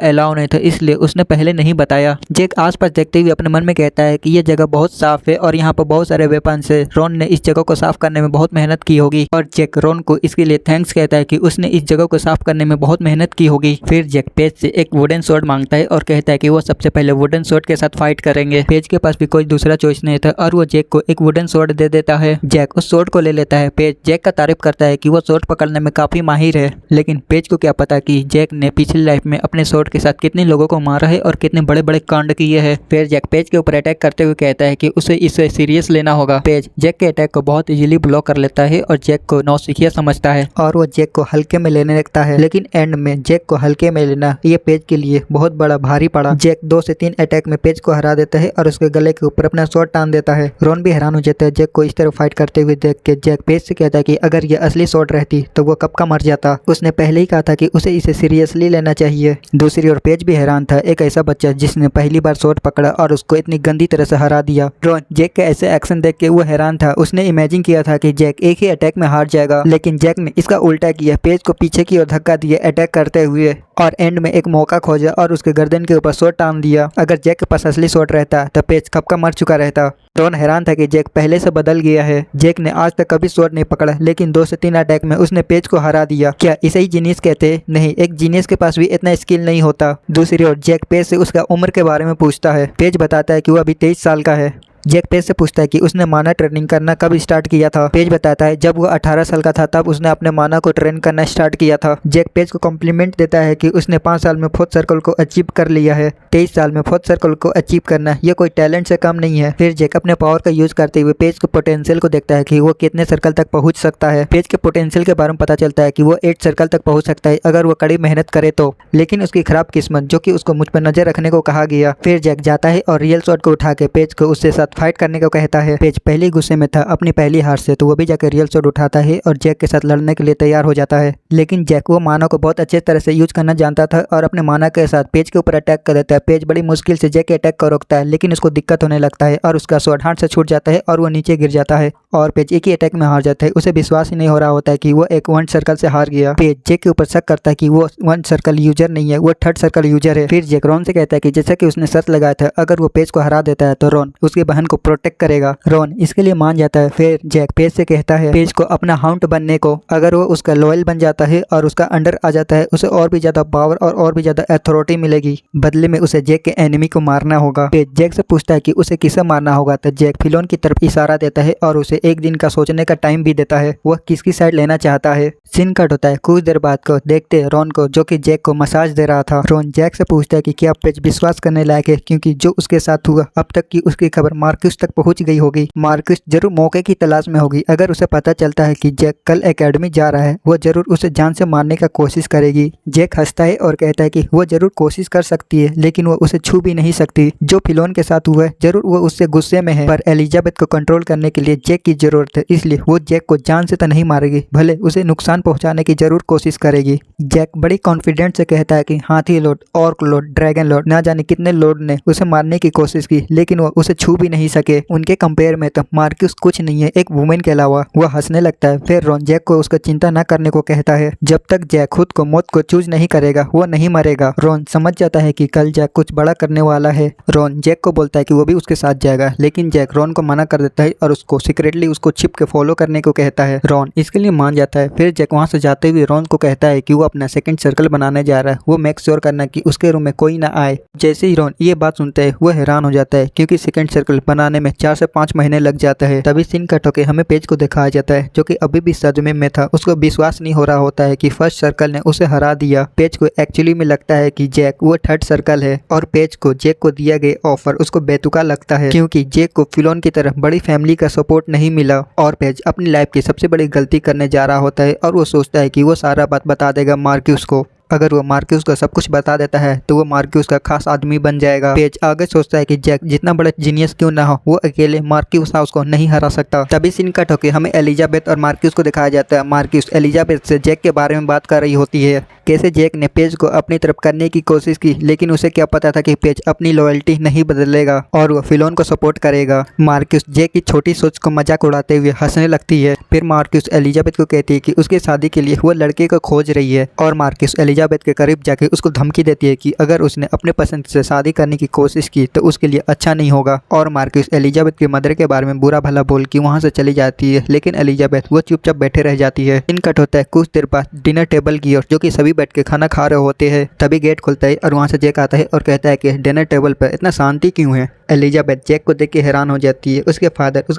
अलाउ नहीं था, इसलिए उसने पहले नहीं बताया। जैक आसपास देखते हुए अपने मन में कहता है कि यह जगह बहुत साफ है और यहाँ पर बहुत सारे वेपन्स है। रॉन ने इस जगह को साफ करने में बहुत मेहनत की होगी और जैक रॉन को इसके लिए थैंक्स कहता है कि उसने इस जगह को साफ करने में बहुत मेहनत की होगी। फिर जैक पेज से एक वुडन स्वॉर्ड मांगता है और कहता है कि वो सबसे पहले वुडन स्वॉर्ड के साथ फाइट करेंगे। पेज के पास भी कोई दूसरा चॉइस नहीं था और वो जैक को एक वुडन स्वॉर्ड दे देता है। जैक उस स्वॉर्ड को ले लेता है। पेज जैक का तारीफ करता है कि वो स्वॉर्ड पकड़ने में काफी माहिर है, लेकिन पेज को क्या पता कि जैक ने पिछली लाइफ में अपने स्वॉर्ड के साथ कितने लोगों को मारा है और कितने बड़े बड़े कांड किए हैं। फिर जैक पेज के ऊपर अटैक करते हुए कहता है कि उसे इसे सीरियस लेना होगा। पेज जैक के अटैक को बहुत इजीली ब्लॉक कर लेता है और जैक को नौसिखिया समझता है और वो जैक को हल्के में लेने लगता है, लेकिन एंड में जैक को हल्के में लेना ये पेज के लिए बहुत बड़ा भारी पड़ा। जैक 2 से 3 अटैक में पेज को हरा देता है और उसके गले के ऊपर अपना स्वॉर्ड टान देता है। रॉन भी हैरान हो जाता है जैक को इस तरह फाइट करते हुए देख के। जैक पेज से कहता है कि अगर ये असली स्वॉर्ड रहती तो वो कब का मर जाता, उसने पहले ही कहा था कि उसे इसे सीरियसली लेना चाहिए। दूसरी ओर पेज भी हैरान था, एक ऐसा बच्चा जिसने पहली बार स्वॉर्ड पकड़ा और उसको इतनी गंदी तरह से हरा दिया। रॉन जैक के ऐसे एक्शन देख के वो हैरान था, उसने इमेजिन किया था कि जैक एक ही अटैक में हार जाएगा, लेकिन जैक ने इसका उल्टा किया, पेज को पीछे की ओर धक्का दिया अटैक करते हुए और एंड में एक मौका खोजा और उसके गर्दन के ऊपर स्वॉर्ड टान दिया। अगर जैक के पास असली स्वॉर्ड रहता तो पेज कब का मर चुका रहता। रॉन हैरान था कि जैक पहले से बदल गया है। जैक ने आज तक कभी स्वॉर्ड नहीं पकड़ा, लेकिन 2 से 3 अटैक में उसने पेज को हरा दिया। क्या इसे ही जीनियस कहते? नहीं, एक जीनियस के पास भी इतना स्किल नहीं होता। दूसरी ओर जैक पेज से उसका उम्र के बारे में पूछता है। पेज बताता है कि वो अभी 23 साल का है। जैक पेज से पूछता है कि उसने माना ट्रेनिंग करना कब स्टार्ट किया था। पेज बताता है जब वो 18 साल का था तब उसने अपने माना को ट्रेन करना स्टार्ट किया था। जैक पेज को कॉम्प्लीमेंट देता है कि उसने 5 साल में 4th सर्कल को अचीव कर लिया है। 23 साल में 4th सर्कल को अचीव करना ये कोई टैलेंट से कम नहीं है। फिर जैक अपने पावर का यूज करते हुए पेज के पोटेंशियल को देखता है कि वो कितने सर्कल तक पहुंच सकता है। पेज के पोटेंशियल के बारे में पता चलता है कि वो 8 सर्कल तक पहुंच सकता है अगर वो कड़ी मेहनत करे तो, लेकिन उसकी खराब किस्मत जो कि उसको मुझ पर नजर रखने को कहा गया। फिर जैक जाता है और रियल स्वॉर्ड को उठा के पेज को उससे साथ फाइट करने को कहता है। पेज पहले गुस्से में था अपनी पहली हार से, तो वो भी जाकर रियल स्वॉर्ड उठाता है और जैक के साथ लड़ने के लिए तैयार हो जाता है। लेकिन जैक वो माना को बहुत अच्छे तरह से यूज करना जानता था और अपने माना के साथ पेज के ऊपर अटैक कर देता है। पेज बड़ी मुश्किल से जैक के अटैक को रोकता है, लेकिन उसको दिक्कत होने लगता है और उसका स्वॉर्ड हाथ से छूट जाता है और वो नीचे गिर जाता है और पेज एक ही अटैक में हार जाता है। उसे विश्वास ही नहीं हो रहा होता है कि वो एक 1 सर्कल से हार गया। पेज जैक के ऊपर शक करता है कि वो 1 सर्कल यूजर नहीं है, वो 3rd सर्कल यूजर है। फिर जैक रॉन से कहता है कि जैसा कि उसने शर्त लगाया था अगर वो पेज को हरा देता है तो रॉन उसकी बहन को प्रोटेक्ट करेगा। रॉन इसके लिए मान जाता है। फिर जैक पेज से कहता है पेज को अपना हाउंट बनने को, अगर वो उसका लॉयल बन जाता है और उसका अंडर आ जाता है उसे और भी ज्यादा पावर और भी ज्यादा अथॉरिटी मिलेगी। बदले में उसे जैक के एनिमी को मारना होगा। पेज जैक से पूछता है कि उसे किसे मारना होगा, तो जैक फिलोन की तरफ इशारा देता है और उसे एक दिन का सोचने का टाइम भी देता है वह किसकी साइड लेना चाहता है। सीन कट होता है कुछ देर बाद को देखते रॉन को जो कि जैक को मसाज दे रहा था। रॉन जैक से पूछता है कि क्या पेज विश्वास करने लायक है, क्योंकि जो उसके साथ हुआ अब तक की उसकी खबर मार्कस तक पहुंच गई होगी। मार्कस जरूर मौके की तलाश में होगी। अगर उसे पता चलता है कि जैक कल एकेडमी जा रहा है वो जरूर उसे जान से मारने का कोशिश करेगी। जैक हंसता है और कहता है कि वो जरूर कोशिश कर सकती है, लेकिन वो उसे छू भी नहीं सकती। जो फिलोन के साथ हुआ है जरूर वो उससे गुस्से में है, पर एलिजाबेथ को कंट्रोल करने के लिए जैक की जरूरत है, इसलिए वो जैक को जान से तो नहीं मारेगी, भले उसे नुकसान पहुंचाने की जरूर कोशिश करेगी। जैक बड़ी कॉन्फिडेंट से कहता है कि हाथी lord, orc lord, dragon lord, ना जाने कितने लॉर्ड ने उसे मारने की कोशिश की, लेकिन वो उसे छू भी नहीं सके। उनके कंपेयर में तो मार्कस कुछ नहीं है एक वुमेन के अलावा। वह हंसने लगता है। फिर रॉन जैक को उसका चिंता न करने को कहता है। जब तक जैक खुद को मौत को चूज नहीं करेगा वो नहीं मरेगा। रॉन समझ जाता है कि कल जैक कुछ बड़ा करने वाला है। रॉन जैक को बोलता है कि वो भी उसके साथ जाएगा, लेकिन जैक रॉन को मना कर देता है और उसको सीक्रेटली उसको छिप के फॉलो करने को कहता है। रॉन इसके लिए मान जाता है। फिर जैक वहां से जाते हुए रॉन को कहता है कि वो अपना 2nd सर्कल बनाने जा रहा है, वो मेक श्योर करना कि उसके रूम में कोई ना आए। जैसे ही रॉन ये बात सुनता है वो हैरान हो जाता है, क्योंकि 2nd सर्कल बनाने में 4 से 5 महीने लग जाता है। तभी सीन कट होके हमें पेज को दिखाया जाता है जो कि अभी भी सदमे में था। उसको विश्वास नहीं हो रहा होता है कि फर्स्ट सर्कल ने उसे हरा दिया। पेज को एक्चुअली में लगता है कि जैक वो थर्ड सर्कल है और पेज को जैक को दिया गया ऑफर उसको बेतुका लगता है क्योंकि जैक को फिलोन की तरह बड़ी फैमिली का सपोर्ट नहीं मिला और पेज अपनी लाइफ की सबसे बड़ी गलती करने जा रहा होता है और वो सोचता है कि वो सारा बात बता देगा मार्क्यूस को। अगर वो मार्क्यूस को सब कुछ बता देता है तो वो मार्क्यूस का खास आदमी बन जाएगा। पेज आगे सोचता है कि जैक जितना बड़ा जीनियस क्यों ना हो वो अकेले मार्क्यूस हाउस को नहीं हरा सकता। तभी सीन कट होकर हमें एलिजाबेथ और मार्क्यूस को दिखाया जाता है। मार्क्यूस एलिजाबेथ से जैक के बारे में बात कर रही होती है, कैसे जैक ने पेज को अपनी तरफ करने की कोशिश की लेकिन उसे क्या पता था कि पेज अपनी लॉयल्टी नहीं बदलेगा और वो फिलोन को सपोर्ट करेगा। मार्क्यूस जैक की छोटी सोच को मजाक उड़ाते हुए हंसने लगती है। फिर मार्क्यूस एलिजाबेथ को कहती है कि उसकी शादी के लिए वो लड़के को खोज रही है और मार्क्यूस एलिजाबेथ के करीब जाके उसको धमकी देती है कि अगर उसने अपने पसंद से शादी करने की कोशिश की तो उसके लिए अच्छा नहीं होगा और मार्क्यूस एलिजाबेथ के मदर के बारे में बुरा भला बोल के वहां से चली जाती है लेकिन एलिजाबेथ वो चुपचाप बैठे रह जाती है। इन कट होता है कुछ देर बाद डिनर टेबल की ओर जो कि सभी बैठ के खाना खा रहे होते हैं। तभी गेट खुलता है और वहां से जैक आता है और कहता है कि डिनर टेबल पर इतना शांति क्यों है। एलिजाबेथ जैक को देख के हैरान हो जाती है। उसके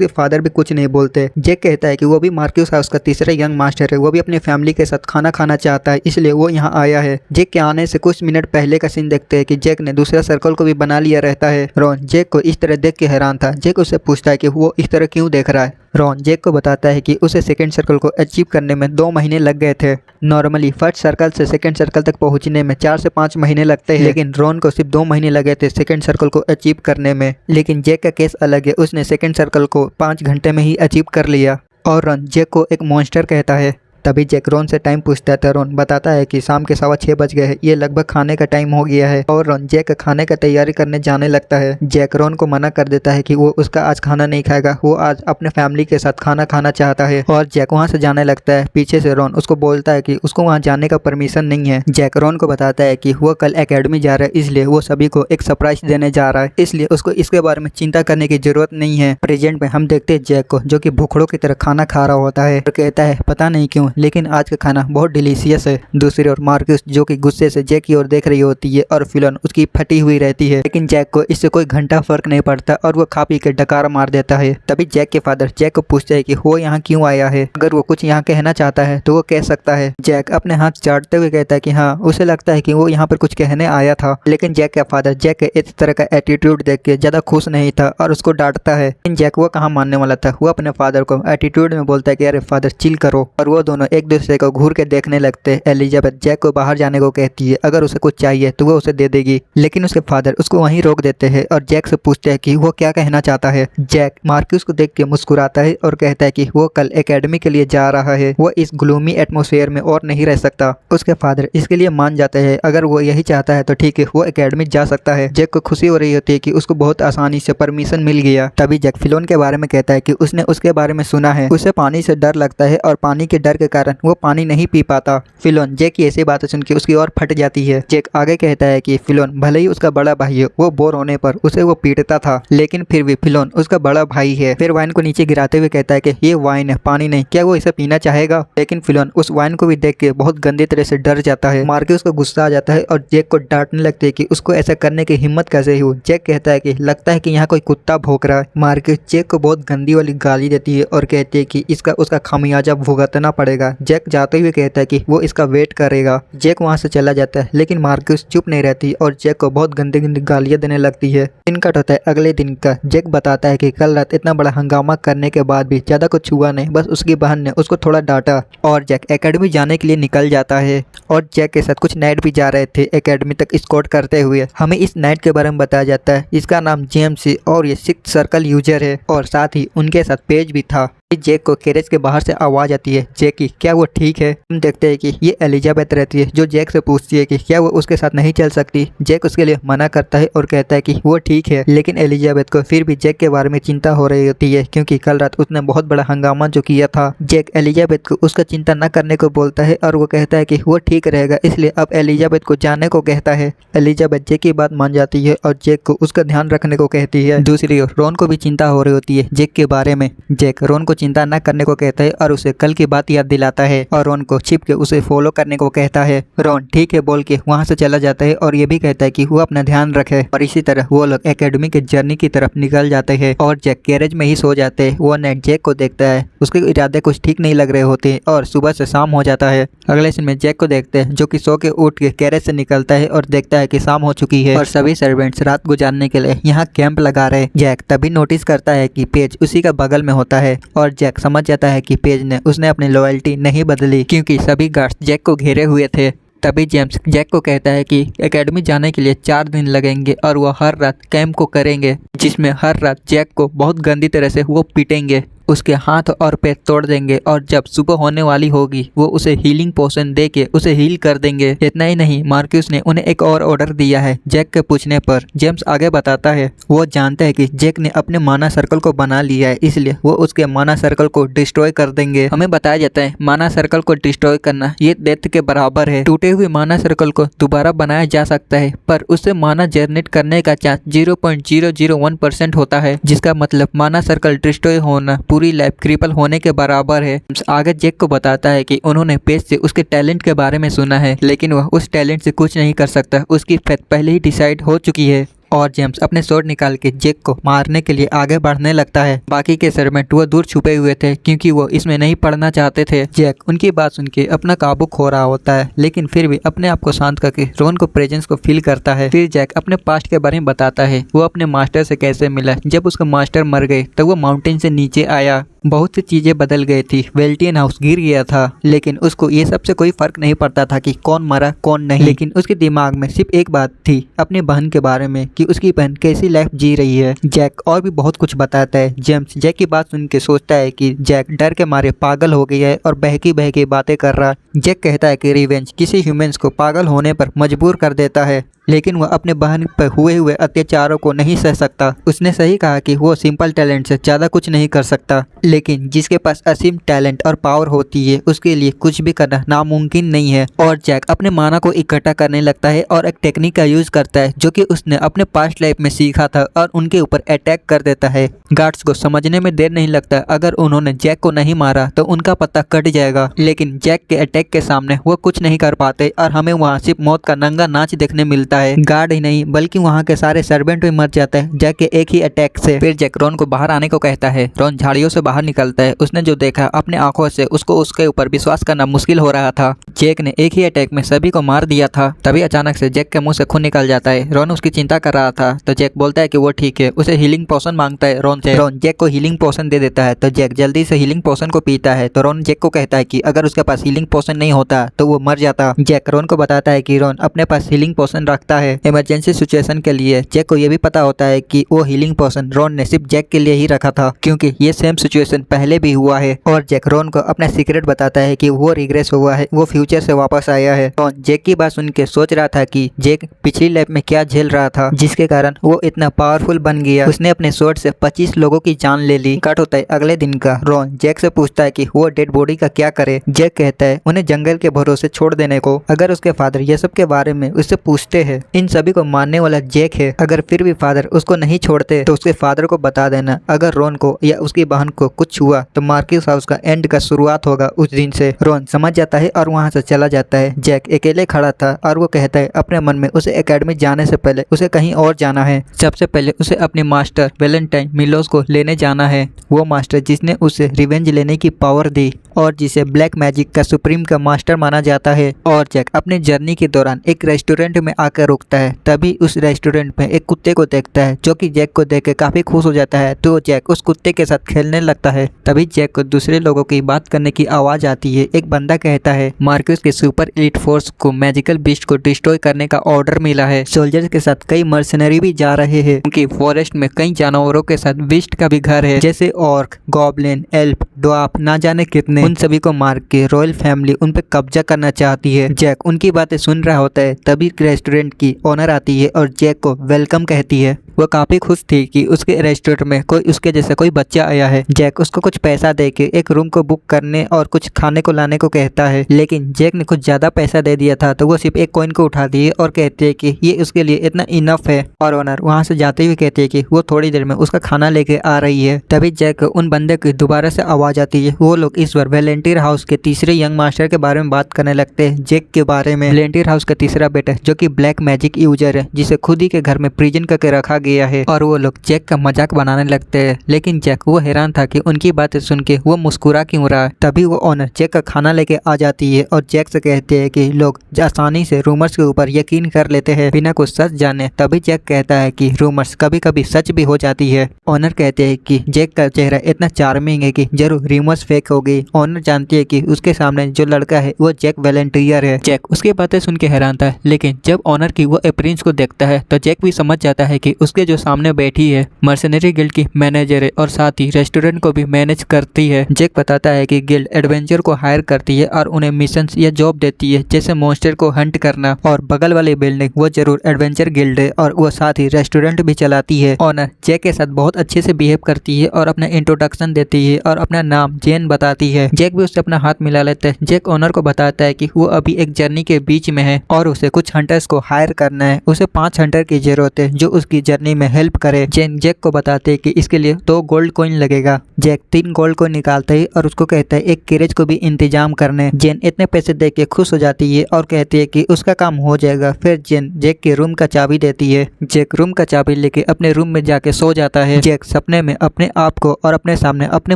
फादर भी कुछ नहीं बोलते। जैक कहता है कि वो भी मार्क्यूस हाउस का तीसरा यंग मास्टर है, वो भी अपनी फैमिली के साथ खाना खाना चाहता है इसलिए वो यहाँ आया है। जैक के आने से कुछ मिनट पहले का सीन देखते हैं कि जैक ने दूसरा सर्कल को भी बना लिया रहता है। रॉन जैक को इस तरह देख के हैरान था। जैक उससे पूछता है कि वो इस तरह क्यों देख रहा है। रॉन जैक को बताता है कि उसे सेकंड सर्कल को अचीव करने में 2 महीने लग गए थे। नॉर्मली फर्स्ट सर्कल से सेकंड सर्कल तक पहुंचने में 4 से 5 महीने लगते हैं लेकिन रॉन को सिर्फ 2 महीने लगे थे सेकंड सर्कल को अचीव करने में। लेकिन जैक का केस अलग है, उसने सेकंड सर्कल को 5 घंटे में ही अचीव कर लिया और रॉन जैक को एक मॉन्स्टर कहता है। तभी जैक रॉन से टाइम पूछता है तो रॉन बताता है कि शाम के 6:15 बज गए हैं, ये लगभग खाने का टाइम हो गया है और रॉन जैक खाने का तैयारी करने जाने लगता है। जैक रॉन को मना कर देता है कि वो उसका आज खाना नहीं खाएगा, वो आज अपने फैमिली के साथ खाना खाना चाहता है और जैक वहाँ से जाने लगता है। पीछे से रॉन उसको बोलता है कि उसको वहाँ जाने का परमिशन नहीं है। जैक रॉन को बताता है कि वो कल एकेडमी जा रहा है इसलिए वो सभी को एक सरप्राइज देने जा रहा है, इसलिए उसको इसके बारे में चिंता करने की जरूरत नहीं है। प्रेजेंट में हम देखते हैं जैक को जो कि भूखड़ों की तरह खाना खा रहा होता है और कहता है पता नहीं क्यों लेकिन आज का बहुत डिलीशियस है। दूसरी ओर मार्क्यूस जो कि गुस्से से जैक की ओर देख रही होती है और फिलोन उसकी फटी हुई रहती है लेकिन जैक को इससे कोई घंटा फर्क नहीं पड़ता और वो खा पी के डकार मार देता है। तभी जैक के फादर जैक को पूछते हैं कि वो यहाँ क्यों आया है, अगर वो कुछ यहाँ कहना चाहता है तो वो कह सकता है। जैक अपने हाथ चाटते हुए कहता है कि हाँ उसे लगता है कि वो यहाँ पर कुछ कहने आया था। लेकिन जैक का फादर जैक के इस तरह का एटीट्यूड देख के ज्यादा खुश नहीं था और उसको डांटता है। लेकिन जैक वो कहाँ मानने वाला था, वो अपने फादर को एटीट्यूड में बोलता है कि अरे फादर चिल करो और वो दोनों एक दूसरे को घूर के देखने लगते। एलिजाबेथ जैक को बाहर जाने को कहती है, अगर उसे कुछ चाहिए तो वो उसे दे देगी लेकिन उसके फादर उसको वहीं रोक देते हैं और जैक से पूछते हैं कि वो क्या कहना चाहता है। जैक मार्क्यूस को देख के मुस्कुराता है और कहता है कि वो कल एकेडमी के लिए जा रहा है, वो इस ग्लूमी एटमॉस्फेयर में और नहीं रह सकता। उसके फादर इसके लिए मान जाते हैं, अगर वो यही चाहता है तो ठीक है वो एकेडमी जा सकता है। जैक को खुशी हो रही होती है कि उसको बहुत आसानी से परमिशन मिल गया। तभी जैक फिलोन के बारे में कहता है कि उसने उसके बारे में सुना है, उसे पानी से डर लगता है और पानी के डर के कारण वो पानी नहीं पी पाता। फिलोन जैक की ऐसी बातें सुन के उसकी ओर फट जाती है। जैक आगे कहता है कि फिलोन भले ही उसका बड़ा भाई है, वो बोर होने पर उसे वो पीटता था लेकिन फिर भी फिलोन उसका बड़ा भाई है। फिर वाइन को नीचे गिराते हुए कहता है कि ये वाइन है पानी नहीं, क्या वो इसे पीना चाहेगा। लेकिन फिलोन उस वाइन को भी देख के बहुत गंदी तरह से डर जाता है। मार्क्यूस को गुस्सा आ जाता है और जैक को डांटने लगते है कि उसको ऐसा करने की हिम्मत कैसे हुई। जैक कहता है कि लगता है कि यहाँ कोई कुत्ता भौंक रहा है। मार्क्यूस जैक को बहुत गंदी वाली गाली देती है और कहती है कि इसका उसका खामियाजा भुगतना पड़ेगा। जैक जाते हुए कहता है कि वो इसका वेट करेगा। जैक वहां से चला जाता है लेकिन मार्क्यूस चुप नहीं रहती और जैक को बहुत गंदी गंदी गालियां देने लगती है। दिन कट होता है अगले दिन का। जैक बताता है कि कल रात इतना बड़ा हंगामा करने के बाद भी ज्यादा कुछ हुआ नहीं, बस उसकी बहन ने उसको थोड़ा डांटा और जैक एकेडमी जाने के लिए निकल जाता है और जैक के साथ कुछ नाइट भी जा रहे थे एकेडमी तक स्कॉट करते हुए। हमें इस नाइट के बारे में बताया जाता है, इसका नाम जेम्स है और ये 6th सर्कल यूजर है और साथ ही उनके साथ पेज भी था। जैक को कैरेज के बाहर से आवाज आती है, जैकी क्या वो ठीक है। हम देखते हैं कि ये एलिजाबेथ रहती है जो जैक से पूछती है कि क्या वो उसके साथ नहीं चल सकती। जैक उसके लिए मना करता है और कहता है कि वो ठीक है लेकिन एलिजाबेथ को फिर भी जैक के बारे में चिंता हो रही होती है क्योंकि कल रात उसने बहुत बड़ा हंगामा जो किया था। जैक एलिजाबेथ को उसका चिंता न करने को बोलता है और वो कहता है कि वो ठीक रहेगा, इसलिए अब एलिजाबेथ को जाने को कहता है। एलिजाबेथ जैक की बात मान जाती है और जैक को उसका ध्यान रखने को कहती है। दूसरी ओर रॉन को भी चिंता हो रही होती है जैक के बारे में। जैक रॉन को चिंता न करने को कहता है और उसे कल की बात याद दिलाता है और रॉन को छिप के उसे फॉलो करने को कहता है। रॉन ठीक है बोल के वहाँ से चला जाता है और ये भी कहता है कि वो अपना ध्यान रखे और इसी तरह वो लोग एकेडमी के जर्नी की तरफ निकल जाते हैं और जैक गैरेज में ही सो जाते हैं। वो नेट जैक को देखता है, उसके इरादे कुछ ठीक नहीं लग रहे होते और सुबह से शाम हो जाता है। अगले सीन में जैक को देखते हैं जो कि सो के उठ के गैरेज से निकलता है और देखता है कि शाम हो चुकी है और सभी सर्वेंट्स रात गुजारने के लिए यहाँ कैंप लगा रहे। जैक तभी नोटिस करता है कि पेज उसी का बगल में होता है और जैक समझ जाता है कि पेज ने उसने अपनी लॉयल्टी नहीं बदली क्योंकि सभी गार्ड्स जैक को घेरे हुए थे। तभी जेम्स जैक को कहता है कि एकेडमी जाने के लिए 4 दिन लगेंगे और वो हर रात कैंप को करेंगे जिसमें हर रात जैक को बहुत गंदी तरह से वो पीटेंगे, उसके हाथ और पैर तोड़ देंगे और जब सुबह होने वाली होगी वो उसे हीलिंग पोशन दे के उसे हील कर देंगे। इतना ही नहीं, मार्क्यूस ने उन्हें एक और ऑर्डर दिया है। जैक के पूछने पर जेम्स आगे बताता है वो जानते हैं कि जैक ने अपने माना सर्कल को बना लिया है, इसलिए वो उसके माना सर्कल को डिस्ट्रॉय कर देंगे। हमें बताया जाता है माना सर्कल को डिस्ट्रॉय करना ये डेथ के बराबर है। टूटे हुए माना सर्कल को दोबारा बनाया जा सकता है पर उससे माना जनरेट करने का चांस 0.001% होता है, जिसका मतलब माना सर्कल डिस्ट्रॉय होना पूरी लाइफ क्रिपल होने के बराबर है। आगे जैक को बताता है कि उन्होंने पेज से उसके टैलेंट के बारे में सुना है लेकिन वह उस टैलेंट से कुछ नहीं कर सकता, उसकी फेथ पहले ही डिसाइड हो चुकी है। और जेम्स अपने स्वॉर्ड निकाल के जैक को मारने के लिए आगे बढ़ने लगता है। बाकी के सर्वेंट वो दूर छुपे हुए थे क्योंकि वो इसमें नहीं पढ़ना चाहते थे। जैक उनकी बात सुन के अपना काबू खो रहा होता है लेकिन फिर भी अपने आप को शांत करके रॉन को प्रेजेंस को फील करता है। फिर जैक अपने पास्ट के बारे में बताता है वो अपने मास्टर से कैसे मिला। जब उसका मास्टर मर गए तब वो माउंटेन से नीचे आया, बहुत सी चीजें बदल गई थी, वेल्टियन हाउस गिर गया था लेकिन उसको ये सबसे कोई फर्क नहीं पड़ता था कि कौन मरा कौन नहीं। लेकिन उसके दिमाग में सिर्फ एक बात थी अपनी बहन के बारे में कि उसकी बहन कैसी लाइफ जी रही है। जैक और भी बहुत कुछ बताता है। जेम्स जैक की बात सुन के सोचता है कि जैक डर के मारे पागल हो गया है और बहकी बातें कर रहा। जैक कहता है कि रिवेंज किसी ह्यूमंस को पागल होने पर मजबूर कर देता है लेकिन वह अपने बहन पर हुए अत्याचारों को नहीं सह सकता। उसने सही कहा कि वो सिंपल टैलेंट से ज़्यादा कुछ नहीं कर सकता लेकिन जिसके पास असीम टैलेंट और पावर होती है उसके लिए कुछ भी करना नामुमकिन नहीं है। और जैक अपने माना को इकट्ठा करने लगता है और एक टेक्निक का यूज करता है जो कि उसने अपने पास्ट लाइफ में सीखा था और उनके ऊपर अटैक कर देता है। गार्ड्स को समझने में देर नहीं लगता, अगर उन्होंने जैक को नहीं मारा तो उनका पता कट जाएगा लेकिन जैक के अटैक के सामने वो कुछ नहीं कर पाते और हमें वहाँ सिर्फ मौत का नंगा नाच देखने मिलता है। गार्ड ही नहीं बल्कि वहाँ के सारे सर्वेंट भी मर जाते हैं जैक के एक ही अटैक से। फिर जैक रॉन को बाहर आने को कहता है। रॉन झाड़ियों से बाहर निकलता है। उसने जो देखा अपने आंखों से उसको उसके ऊपर विश्वास करना मुश्किल हो रहा था। जैक ने एक ही अटैक में सभी को मार दिया था। तभी अचानक से जैक के मुंह से खून निकल जाता है। रॉन उसकी चिंता कर रहा था तो जैक बोलता है कि वो ठीक है, उसे हीलिंग पोशन मांगता है रॉन से। रॉन जैक को हीलिंग पोशन दे देता है तो जैक जल्दी से हीलिंग पोशन को पीता है। तो रॉन जैक को कहता है कि अगर उसके पास हीलिंग पोशन नहीं होता तो वो मर जाता। जैक रॉन को बताता है कि रॉन अपने पास हीलिंग पोशन रखता है इमरजेंसी सिचुएशन के लिए। जैक को ये भी पता होता है कि वो हीलिंग पोशन रॉन ने सिर्फ जैक के लिए ही रखा था क्योंकि ये सेम सिचुएशन पहले भी हुआ है। और जैक रॉन को अपना सीक्रेट बताता है कि वो रिग्रेस हुआ है, वो फ्यूचर से वापस आया है। रॉन जैक की बात सुन के सोच रहा था कि जैक पिछली लाइफ में क्या झेल रहा था जिसके कारण वो इतना पावरफुल बन गया। उसने अपने स्वॉर्ड से 25 लोगों की जान ले ली। कट होता है अगले दिन का। रॉन जैक से पूछता है कि वो डेड बॉडी का क्या करे। जैक कहता है उन्हें जंगल के भरोसे छोड़ देने को। अगर उसके फादर ये सब के बारे में उससे पूछते हैं, इन सभी को मारने वाला जैक है, अगर फिर भी फादर उसको नहीं छोड़ते तो उसके फादर को बता देना। अगर रॉन को या उसकी बहन को कुछ हुआ तो मार्क्यूस हाउस का एंड का शुरुआत होगा उस दिन से। रॉन समझ जाता है और वहाँ से चला जाता है। जैक अकेले खड़ा था और वो कहता है अपने मन में उसे एकेडमी जाने से पहले उसे कहीं और जाना है। सबसे पहले उसे अपने मास्टर वैलेंटाइन मिलोस को लेने जाना है, वो मास्टर जिसने उसे रिवेंज लेने की पावर दी और जिसे ब्लैक मैजिक का सुप्रीम का मास्टर माना जाता है। और जैक अपने जर्नी के दौरान एक रेस्टोरेंट में आकर रुकता है। तभी उस रेस्टोरेंट में एक कुत्ते को देखता है जो कि जैक को देख के काफी खुश हो जाता है। तो जैक उस कुत्ते के साथ खेलने लगता है। तभी जैक को दूसरे लोगों की बात करने की आवाज आती है। एक बंदा कहता है मार्क्यूस के सुपर एलीट फोर्स को मैजिकल बीस्ट को डिस्ट्रॉय करने का ऑर्डर मिला है। सोल्जर्स के साथ कई मर्सनरी भी जा रहे हैं क्योंकि फॉरेस्ट में कई जानवरों के साथ बीस्ट का भी घर है, जैसे ऑर्क, गॉब्लिन, एल्फ, ड्वार्फ, ना जाने कितने। उन सभी को मार के रॉयल फैमिली उन पे कब्जा करना चाहती है। जैक उनकी बातें सुन रहा होता है। तभी रेस्टोरेंट रेस्टोरेंट की ओनर आती है और जैक को वेलकम कहती है। वो काफी खुश थी कि उसके रेस्टोरेंट में कोई उसके जैसा कोई बच्चा आया है। जैक उसको कुछ पैसा देके एक रूम को बुक करने और कुछ खाने को लाने को कहता है, लेकिन जैक ने कुछ ज्यादा पैसा दे दिया था तो वो सिर्फ एक कॉइन को उठाती है और कहती है कि ये उसके लिए इतना इनफ है। और ओनर वहां से जाते हुए कहती है कि वो थोड़ी देर में उसका खाना लेके आ रही है। तभी जैक उन बंदे की दोबारा से आवाज आती है। वो लोग इस बार वेलेंटियर हाउस के तीसरे यंग मास्टर के बारे में बात करने लगते हैं, जैक के बारे में। वेलेंटियर हाउस का तीसरा बेटा जो कि ब्लैक मैजिक यूजर है, जिसे खुद ही के घर में प्रिजन करके रखा गया है। और वो लोग जैक का मजाक बनाने लगते हैं, लेकिन जैक वो हैरान था कि उनकी बातें सुन के वो मुस्कुरा क्यों रहा है। तभी वो ओनर जैक का खाना लेके आ जाती है और जैक से कहते हैं कि लोग आसानी से रूमर्स के ऊपर यकीन कर लेते हैं बिना कुछ सच जाने। तभी जैक कहता है कि रूमर्स कभी कभी सच भी हो जाती है। ओनर कहते हैं कि जैक का चेहरा इतना चार्मिंग है कि जरूर रूमर्स फेक हो गई। ओनर जानती है कि उसके सामने जो लड़का है वो जैक वेलेंटियर है। जैक उसकी बातें सुन के हैरान था, लेकिन जब ओनर की वो अपीयरेंस को देखता है तो जैक भी समझ जाता है कि उसके जो सामने बैठी है मर्सनरी गिल्ड की मैनेजर है और साथ ही रेस्टोरेंट को भी मैनेज करती है। जैक बताता है कि गिल्ड एडवेंचर को हायर करती है और उन्हें मिशन या जॉब देती है, जैसे मॉन्स्टर को हंट करना। और बगल वाली बिल्डिंग वो जरूर एडवेंचर गिल्ड है और वो साथ ही रेस्टोरेंट भी चलाती है। ओनर जैक के साथ बहुत अच्छे से बिहेव करती है और अपना इंट्रोडक्शन देती है और अपना नाम जेन बताती है। जैक भी उससे अपना हाथ मिला लेता है। जैक ओनर को बताता है कि वो अभी एक जर्नी के बीच में है और उसे कुछ हंटर्स को हायर करना है। उसे 5 हंटर की जरूरत है जो उसकी जर्नी में हेल्प करे। जेन जैक को बताते हैं कि इसके लिए 2 गोल्ड कॉइन लगेगा। जैक 3 गोल्ड कॉइन निकालता है और उसको कहता है एक कैरेज को भी इंतजाम करने। जेन इतने पैसे देख के खुश हो जाती है और कहती है कि उसका काम हो जाएगा। फिर जेन जैक के रूम का चाबी देती है। जैक रूम का चाबी लेके अपने रूम में जाके सो जाता है। जैक सपने में अपने आप को और अपने सामने अपने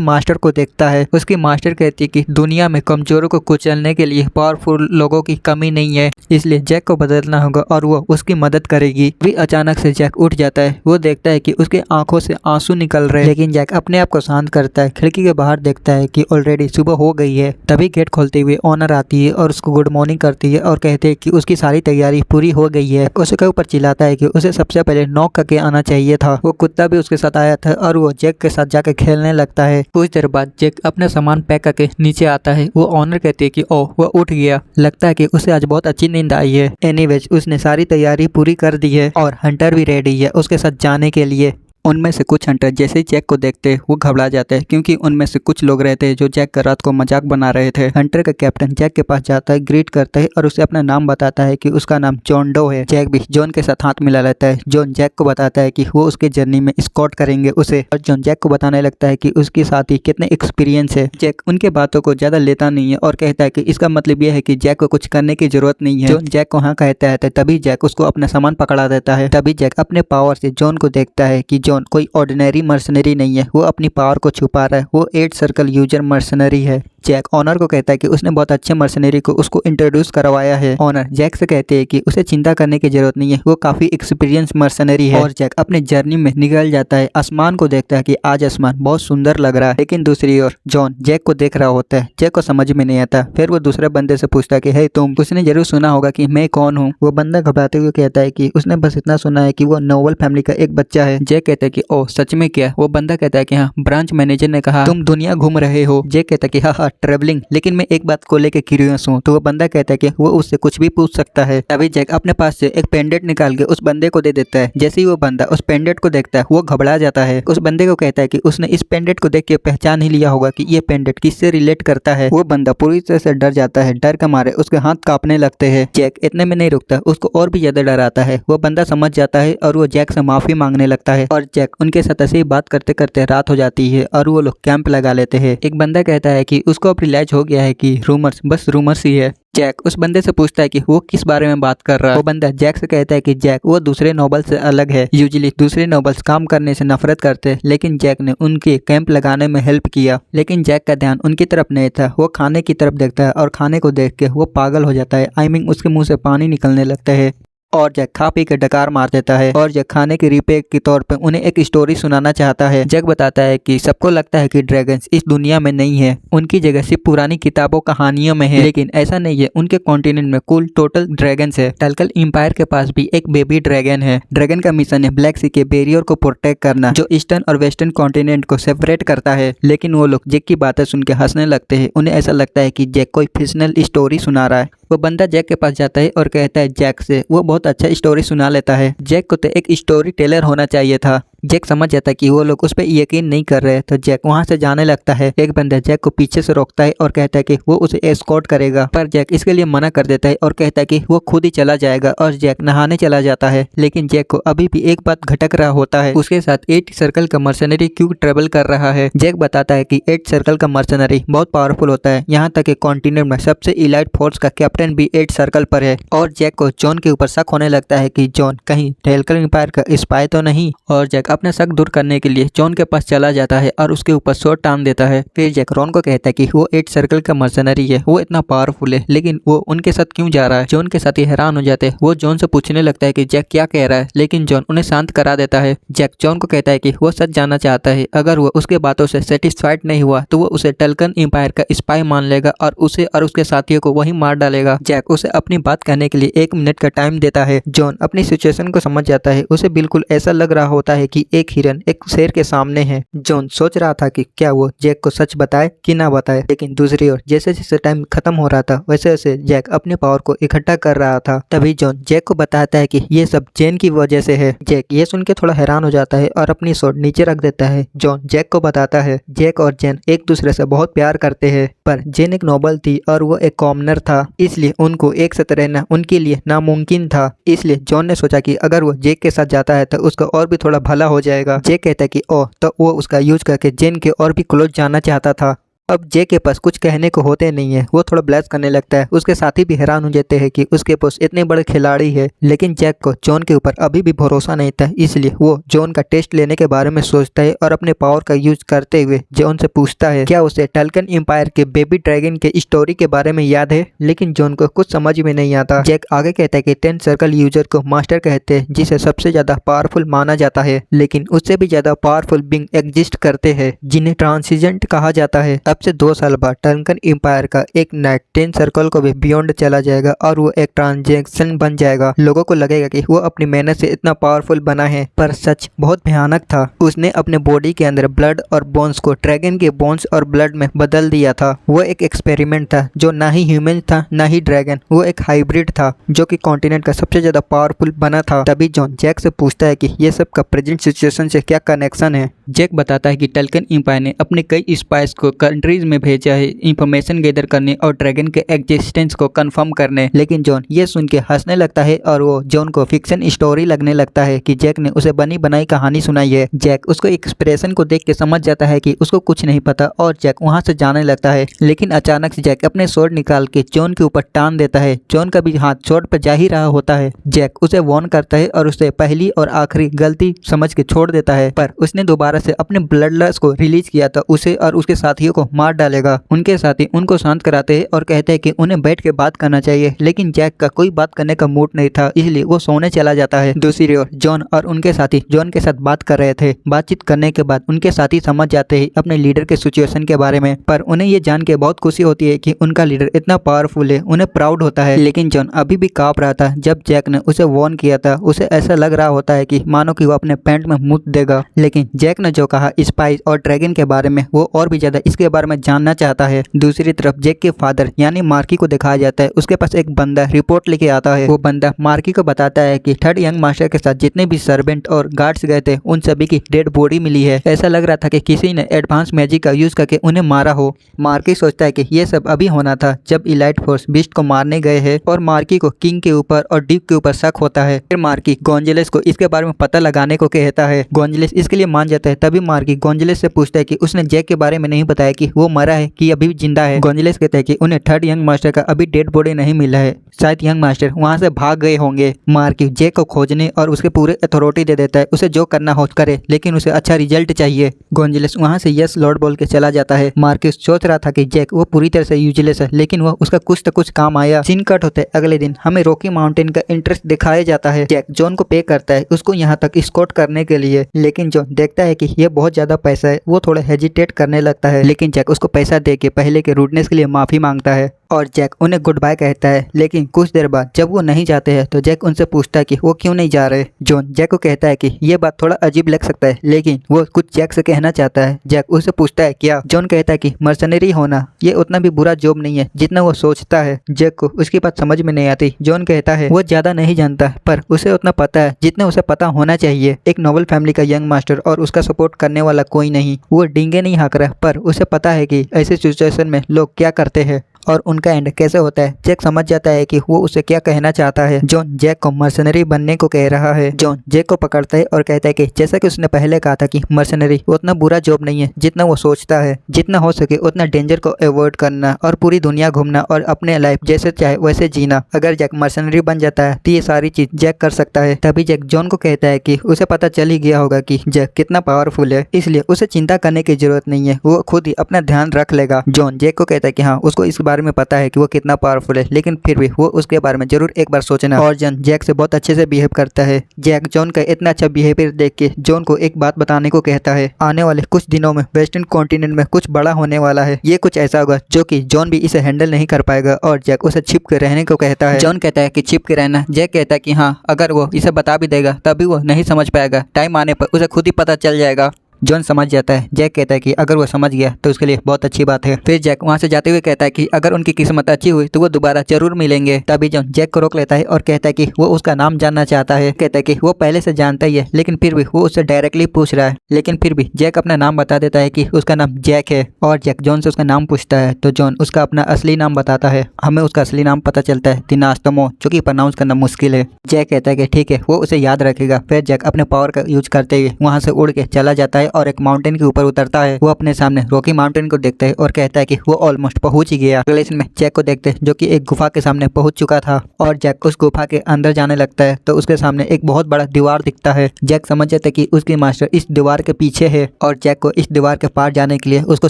मास्टर को देखता है। उसकी मास्टर कहती है कि दुनिया में कमजोरों को कुचलने के लिए पावरफुल लोगों की कमी नहीं है, इसलिए जैक को बदलना होगा और वो उसकी मदद करेगी। भी अचानक से जैक उठ जाता है। वो देखता है कि उसके आंखों से आंसू निकल रहे हैं, लेकिन जैक अपने आप को शांत करता है। खिड़की के बाहर देखता है कि ऑलरेडी सुबह हो गई है। तभी गेट खोलते हुए ओनर आती है और उसको गुड मॉर्निंग करती है और कहते हैं कि उसकी सारी तैयारी पूरी हो गई है। उसके ऊपर चिल्लाता है कि उसे सबसे पहले नॉक करके आना चाहिए था। वो कुत्ता भी उसके साथ आया था और वो जैक के साथ जाकर खेलने लगता है। कुछ देर बाद जैक अपना सामान पैक करके नीचे आता है। वो ओनर कहती है कि ओह वो उठ गया, लगता है कि उसे आज बहुत अच्छी नींद आई है। एनीवेज उसने सारी तैयारी पूरी कर दी है और हंटर भी रेडी है उसके साथ जाने के लिए। उनमें से कुछ हंटर जैसे ही जैक को देखते हैं वो घबरा जाते हैं, क्योंकि उनमें से कुछ लोग रहते हैं जो जैक का रात को मजाक बना रहे थे। हंटर का कैप्टन जैक के पास जाता है, ग्रीट करता है और उसे अपना नाम बताता है कि उसका नाम जॉन डो है। जैक भी जॉन के साथ हाथ मिला लेता है। जॉन जैक को बताता है कि वो उसके जर्नी में स्कॉट करेंगे उसे, और जॉन जैक को बताने लगता है कि उसके साथ ही कितने एक्सपीरियंस है। जैक उनके बातों को ज्यादा लेता नहीं है और कहता है कि इसका मतलब यह है कि जैक को कुछ करने की जरूरत नहीं है। जॉन जैक को हाँ कहता है, तभी जैक उसको अपना सामान पकड़ा देता है। तभी जैक अपने पावर से जॉन को देखता है कि जॉन कोई ऑर्डिनरी मर्सनरी नहीं है, वो अपनी पावर को छुपा रहा है। वो 8 सर्कल यूजर मर्सनरी है। जैक ऑनर को कहता है कि उसने बहुत अच्छे मर्सनरी को उसको इंट्रोड्यूस करवाया है। ऑनर जैक से कहते हैं कि उसे चिंता करने की जरूरत नहीं है, वो काफी एक्सपीरियंस मर्सनरी है। और जैक अपने जर्नी में निकल जाता है। आसमान को देखता है कि आज आसमान बहुत सुंदर लग रहा है, लेकिन दूसरी ओर जॉन जैक को देख रहा होता है। जैक को समझ में नहीं आता। फिर वो दूसरे बंदे से पूछता है कि हे तुम, उसने जरूर सुना होगा कि मैं कौन हूँ। वो बंदा घबराते हुए कहता है कि उसने बस इतना सुना है कि वो नोबल फैमिली का एक बच्चा है। जैक कहता है कि ओह सच में क्या? वो बंदा कहता है कि हाँ, ब्रांच मैनेजर ने कहा तुम दुनिया घूम रहे हो। जैक कहता है कि हाँ ट्रेवलिंग, लेकिन मैं एक बात को लेकर क्यूरियस हूँ। तो वो बंदा कहता है कि वो उससे कुछ भी पूछ सकता है। तभी जैक अपने पास से एक पेंडेंट निकाल के उस बंदे को दे देता है। जैसे ही वो बंदा उस पेंडेंट को देखता है वो घबरा जाता है। उस बंदे को कहता है कि उसने इस पेंडेंट को देख के पहचान ही लिया होगा कि ये पेंडेंट किससे रिलेट करता है। वो बंदा पूरी तरह से डर जाता है। डर के मारे उसके हाथ कांपने लगते हैं। जैक इतने में नहीं रुकता, उसको और भी ज्यादा डर आता है। वो बंदा समझ जाता है और वो जैक से माफी मांगने लगता है। और जैक उनके साथ ऐसे ही बात करते करते रात हो जाती है और वो लोग कैंप लगा लेते हैं। एक बंदा कहता है कि उसको अब रियलाइज हो गया है कि रूमर्स बस रूमर्स ही है। जैक उस बंदे से पूछता है कि वो किस बारे में बात कर रहा है। वो बंदा जैक से कहता है कि जैक वो दूसरे नोबल से अलग है। यूजुअली दूसरे नोबल्स काम करने से नफरत करते हैं, लेकिन जैक ने उनके कैंप लगाने में हेल्प किया। लेकिन जैक का ध्यान उनकी तरफ नहीं था। वो खाने की तरफ देखता है और खाने को देख के वो पागल हो जाता है। आई मीन उसके मुंह से पानी निकलने लगता है और जैक खा पी के डकार मार देता है। और जैक खाने के रिपे के तौर पे उन्हें एक स्टोरी सुनाना चाहता है। जैक बताता है कि सबको लगता है कि ड्रैगन्स इस दुनिया में नहीं है, उनकी जगह सिर्फ पुरानी किताबों कहानियों में है। लेकिन ऐसा नहीं है, उनके कॉन्टिनेंट में कुल टोटल ड्रैगन्स है। टल्कल एम्पायर के पास भी एक बेबी ड्रैगन है। ड्रैगन का मिशन है ब्लैक सी के बैरियर को प्रोटेक्ट करना, जो ईस्टर्न और वेस्टर्न कॉन्टिनेंट को सेपरेट करता है। लेकिन वो लोग जैक की बातें सुन के हंसने लगते हैं। उन्हें ऐसा लगता है कि जैक कोई फिक्शनल स्टोरी सुना रहा है। वो बंदा जैक के पास जाता है और कहता है जैक से वो बहुत अच्छा स्टोरी सुना लेता है। जैक को तो एक स्टोरी टेलर होना चाहिए था। जैक समझ जाता है कि वो लोग उस पर यकीन नहीं कर रहे, तो जैक वहां से जाने लगता है। एक बंदा जैक को पीछे से रोकता है और कहता है कि वो उसे एस्कॉर्ट करेगा, पर जैक इसके लिए मना कर देता है और कहता है कि वो खुद ही चला जाएगा और जैक नहाने चला जाता है। लेकिन जैक को अभी भी एक बात खटक रहा होता है, उसके साथ 8 सर्कल का मर्सनरी क्यों ट्रेवल कर रहा है। जैक बताता है कि 8 सर्कल का मर्सनरी बहुत पावरफुल होता है, यहाँ तक कि कॉन्टिनेंट में सबसे इलाइट फोर्स का कैप्टन भी 8 सर्कल पर है। और जैक को जॉन के ऊपर शक होने लगता है कि जॉन कहीं टेलकन एम्पायर का स्पाई तो नहीं, और जैक अपने शक दूर करने के लिए जॉन के पास चला जाता है और उसके ऊपर शॉट टान देता है। फिर जैक रॉन को कहता है कि वो 8 सर्कल का मर्सनरी है, वो इतना पावरफुल है, लेकिन वो उनके साथ क्यों जा रहा है। जॉन के साथ ही हैरान हो जाते हैं। वो जॉन से पूछने लगता है कि जैक क्या कह रहा है, लेकिन जॉन उन्हें शांत करा देता है। जैक जॉन को कहता है कि वो सच जानना चाहता है, अगर वो उसके बातों से सेटिस्फाइड नहीं हुआ तो वो उसे टेलकन एम्पायर का स्पाई मान लेगा और उसे और उसके साथियों को वही मार डालेगा। जैक उसे अपनी बात कहने के लिए 1 मिनट का टाइम देता है। जॉन अपनी सिचुएशन को समझ जाता है। उसे बिल्कुल ऐसा लग रहा होता है कि एक हिरन एक शेर के सामने है। जॉन सोच रहा था कि क्या वो जैक को सच बताए कि ना बताए, लेकिन दूसरी ओर जैसे जैसे टाइम खत्म हो रहा था वैसे वैसे जैक अपने पावर को इकट्ठा कर रहा था। तभी जॉन जैक को बताता है कि ये सब जेन की वजह से है। जैक ये सुन के थोड़ा हैरान हो जाता है और अपनी शॉट नीचे रख देता है। जॉन जैक को बताता है जैक और जेन एक दूसरे से बहुत प्यार करते हैं, पर जेन एक नोबल थी और वो एक कॉमनर था, इसलिए उनको एक साथ रहना उनके लिए नामुमकिन था। इसलिए जॉन ने सोचा कि अगर वो जैक के साथ जाता है तो उसका और भी थोड़ा भला हो जाएगा। जैक कहता है कि ओह, तो वो उसका यूज करके जेन के और भी क्लोज जाना चाहता था। अब जैक के पास कुछ कहने को होते नहीं है, वो थोड़ा ब्लश करने लगता है। उसके साथी भी हैरान हो जाते हैं कि उसके पास इतने बड़े खिलाड़ी है, लेकिन जैक को जॉन के ऊपर अभी भी भरोसा नहीं था, इसलिए वो जॉन का टेस्ट लेने के बारे में सोचता है और अपने पावर का यूज करते हुए जॉन से पूछता है क्या उसे टेलकन एम्पायर के बेबी ड्रैगन के स्टोरी के बारे में याद है। लेकिन जॉन को कुछ समझ में नहीं आता। जैक आगे कहता है कि 10 सर्कल यूजर को मास्टर कहते हैं, जिसे सबसे ज्यादा पावरफुल माना जाता है, लेकिन उससे भी ज्यादा पावरफुल बीइंग एग्जिस्ट करते हैं जिन्हें ट्रांसिजेंट कहा जाता है। अब से 2 साल बाद टेलकन एम्पायर का एक नाइट 10 सर्कल को भी बियॉन्ड चला जाएगा और वो एक ट्रांजेक्शन बन जाएगा। लोगों को लगेगा कि वो अपनी मेहनत से इतना पावरफुल बना है, पर सच बहुत भयानक था। उसने अपने बॉडी के अंदर ब्लड और बोन्स को ड्रैगन के बोन्स और ब्लड में बदल दिया था। वो एक एक्सपेरिमेंट था जो ना ही ह्यूमन था ना ही ड्रैगन, वो एक हाइब्रिड था जो कि कॉन्टिनेंट का सबसे ज्यादा पावरफुल बना था। तभी जॉन जैक से पूछता है कि ये सब का प्रेजेंट सिचुएशन से क्या कनेक्शन है। जैक बताता है कि टेलकन एम्पायर ने अपने कई स्पाइस को कंट्रीज में भेजा है इंफॉर्मेशन गैदर करने और ड्रैगन के एग्जिस्टेंस को कंफर्म करने। लेकिन जॉन ये सुन के हंसने लगता है और वो जॉन को फिक्शन स्टोरी लगने लगता है कि जैक ने उसे बनी बनाई कहानी सुनाई है। जैक उसको एक्सप्रेशन को देख के समझ जाता है कि उसको कुछ नहीं पता और जैक वहां से जाने लगता है। लेकिन अचानक से जैक अपने स्वॉर्ड निकाल के जॉन के ऊपर टान देता है। जॉन का भी हाथ स्वॉर्ड पर जा ही रहा होता है। जैक उसे वार्न करता है और उसे पहली और आखिरी गलती समझ के छोड़ देता है, पर उसने दोबारा से अपने ब्लड लस्ट को रिलीज किया तो उसे और उसके साथियों को मार डालेगा। उनके साथी उनको शांत कराते हैं और कहते हैं कि उन्हें बैठ के बात करना चाहिए, लेकिन जैक का कोई बात करने का मूड नहीं था, इसलिए वो सोने चला जाता है। दूसरी ओर जॉन और उनके साथी जॉन के साथ बात कर रहे थे। बातचीत करने के बाद उनके साथी समझ जाते हैं अपने लीडर के सिचुएशन के बारे में, पर उन्हें ये जान के बहुत खुशी होती है कि उनका लीडर इतना पावरफुल है, उन्हें प्राउड होता है। लेकिन जॉन अभी भी कांप रहा था। जब जैक ने उसे वार्न किया था उसे ऐसा लग रहा होता है कि मानो कि वो अपने पैंट में मुत देगा, लेकिन जैक ने जो कहा स्पाइस और ड्रैगन के बारे में, वो और भी ज्यादा इसके बारे में जानना चाहता है। दूसरी तरफ जैक के फादर यानी मार्की को दिखाया जाता है। उसके पास एक बंदा रिपोर्ट लेके आता है। वो बंदा मार्की को बताता है कि 3rd यंग मास्टर के साथ जितने भी सर्वेंट और गार्ड्स गए थे उन सभी की डेड बॉडी मिली है। ऐसा लग रहा था कि किसी ने एडवांस मैजिक का यूज करके उन्हें मारा हो। मार्की सोचता है कि ये सब अभी होना था जब इलाइट फोर्स बीस्ट को मारने गए हैं, और मार्की को किंग के ऊपर और ड्यूक के ऊपर शक होता है। फिर मार्की गोंजेलेस को इसके बारे में पता लगाने को कहता है। गोंजेलेस इसके लिए मान जाता है। तभी मार्की गोंजेलेस से पूछता है कि उसने जैक के बारे में नहीं बताया कि वो मरा है कि अभी जिंदा है। गोंजेलेस कहता है कि उन्हें 3rd यंग मास्टर का अभी डेड बॉडी नहीं मिला है, शायद यंग मास्टर वहां से भाग गए होंगे। मार्की जैक को खोजने और उसके पूरे अथॉरिटी दे देता है, उसे जो करना हो करे, लेकिन उसे अच्छा रिजल्ट चाहिए। गोंजेलेस वहां से यस लॉर्ड बोल के चला जाता है। मार्किस सोच रहा था कि जैक वो पूरी तरह से यूजलेस है, लेकिन वो उसका कुछ तो कुछ काम आया। सीन कट होते अगले दिन हमें रॉकी माउंटेन का इंटरेस्ट दिखाया जाता है। जैक जॉन को पे करता है उसको यहाँ तक स्कॉट करने के लिए, लेकिन जॉन देखता है कि ये बहुत ज्यादा पैसा है। वो थोड़ा हेजिटेट करने लगता है, लेकिन जैक उसको पैसा दे के पहले के रूडनेस के लिए माफी मांगता है और जैक उन्हें गुड बाय कहता है। लेकिन कुछ देर बाद जब वो नहीं जाते हैं तो जैक उनसे पूछता है कि वो क्यों नहीं जा रहे। जॉन जैक को कहता है कि ये बात थोड़ा अजीब लग सकता है, लेकिन वो कुछ जैक से कहना चाहता है। जैक उससे पूछता है क्या। जॉन कहता है कि मर्सनरी होना ये उतना भी बुरा जॉब नहीं है जितना वो सोचता है। जैक को उसकी बात समझ में नहीं आती। जॉन कहता है वो ज्यादा नहीं जानता, पर उसे उतना पता है जितना उसे पता होना चाहिए। एक नोबल फैमिली का यंग मास्टर और उसका सपोर्ट करने वाला कोई नहीं। वो डींगे नहीं हाँक रहा, पर उसे पता है कि ऐसे सिचुएशन में लोग क्या करते हैं और उनका एंड कैसे होता है। जैक समझ जाता है कि वो उसे क्या कहना चाहता है। जॉन जैक को मर्सनरी बनने को कह रहा है। जॉन जैक को पकड़ता है और कहता है कि जैसा कि उसने पहले कहा था कि मर्सनरी उतना बुरा जॉब नहीं है जितना वो सोचता है। जितना हो सके उतना डेंजर को अवॉइड करना और पूरी दुनिया घूमना और अपने लाइफ जैसे चाहे वैसे जीना। अगर जैक मर्सनरी बन जाता है तो ये सारी चीज जैक कर सकता है। तभी जैक जॉन को कहता है कि उसे पता चल ही गया होगा कि जैक कितना पावरफुल है, इसलिए उसे चिंता करने की जरूरत नहीं है, वो खुद ही अपना ध्यान रख लेगा। जॉन जैक को कहता है कि हाँ उसको इस बारे में पता है कि वो कितना पावरफुल है, लेकिन फिर भी वो उसके बारे में जरूर एक बार सोचना। और जॉन जैक से बहुत अच्छे से बिहेव करता है। जैक जॉन का इतना अच्छा बिहेवियर देख के जॉन को एक बात बताने को कहता है। आने वाले कुछ दिनों में वेस्टर्न कॉन्टिनेंट में कुछ बड़ा होने वाला है। ये कुछ ऐसा होगा जो कि जॉन भी इसे हैंडल नहीं कर पाएगा और जैक उसे छिप के रहने को कहता है। जॉन कहता है कि छिप के रहना। जैक कहता है कि हाँ अगर वो इसे बता भी देगा तभी वो नहीं समझ पाएगा, टाइम आने पर उसे खुद ही पता चल जाएगा। जॉन समझ जाता है। जैक कहता है कि अगर वो समझ गया तो उसके लिए बहुत अच्छी बात है। फिर जैक वहाँ से जाते हुए कहता है कि अगर उनकी किस्मत अच्छी हुई तो वो दोबारा जरूर मिलेंगे। तभी जॉन जैक को रोक लेता है और कहता है कि वो उसका नाम जानना चाहता है। कहता है कि वो पहले से जानता ही है, लेकिन फिर भी वो उससे डायरेक्टली पूछ रहा है। लेकिन फिर भी जैक अपना नाम बता देता है कि उसका नाम जैक है और जैक जॉन से उसका नाम पूछता है तो जॉन उसका अपना असली नाम बताता है। हमें उसका असली नाम पता चलता है दिनास्तमो, जो कि प्रोनाउंस करना मुश्किल है। जैक कहता है कि ठीक है वो उसे याद रखेगा। फिर जैक अपने पावर का यूज करते हुए वहाँ से उड़ के चला जाता है और एक माउंटेन के ऊपर उतरता है। वो अपने सामने रॉकी माउंटेन को देखता है और कहता है कि वो ऑलमोस्ट पहुंच ही गया। अगले सीन में जैक को देखते हैं जो कि एक गुफा के सामने पहुंच चुका था और जैक उस गुफा के अंदर जाने लगता है तो उसके सामने एक बहुत बड़ा दीवार दिखता है। जैक समझ जाता है कि उसकी मास्टर इस दीवार के पीछे है और जैक को इस दीवार के पार जाने के लिए उसको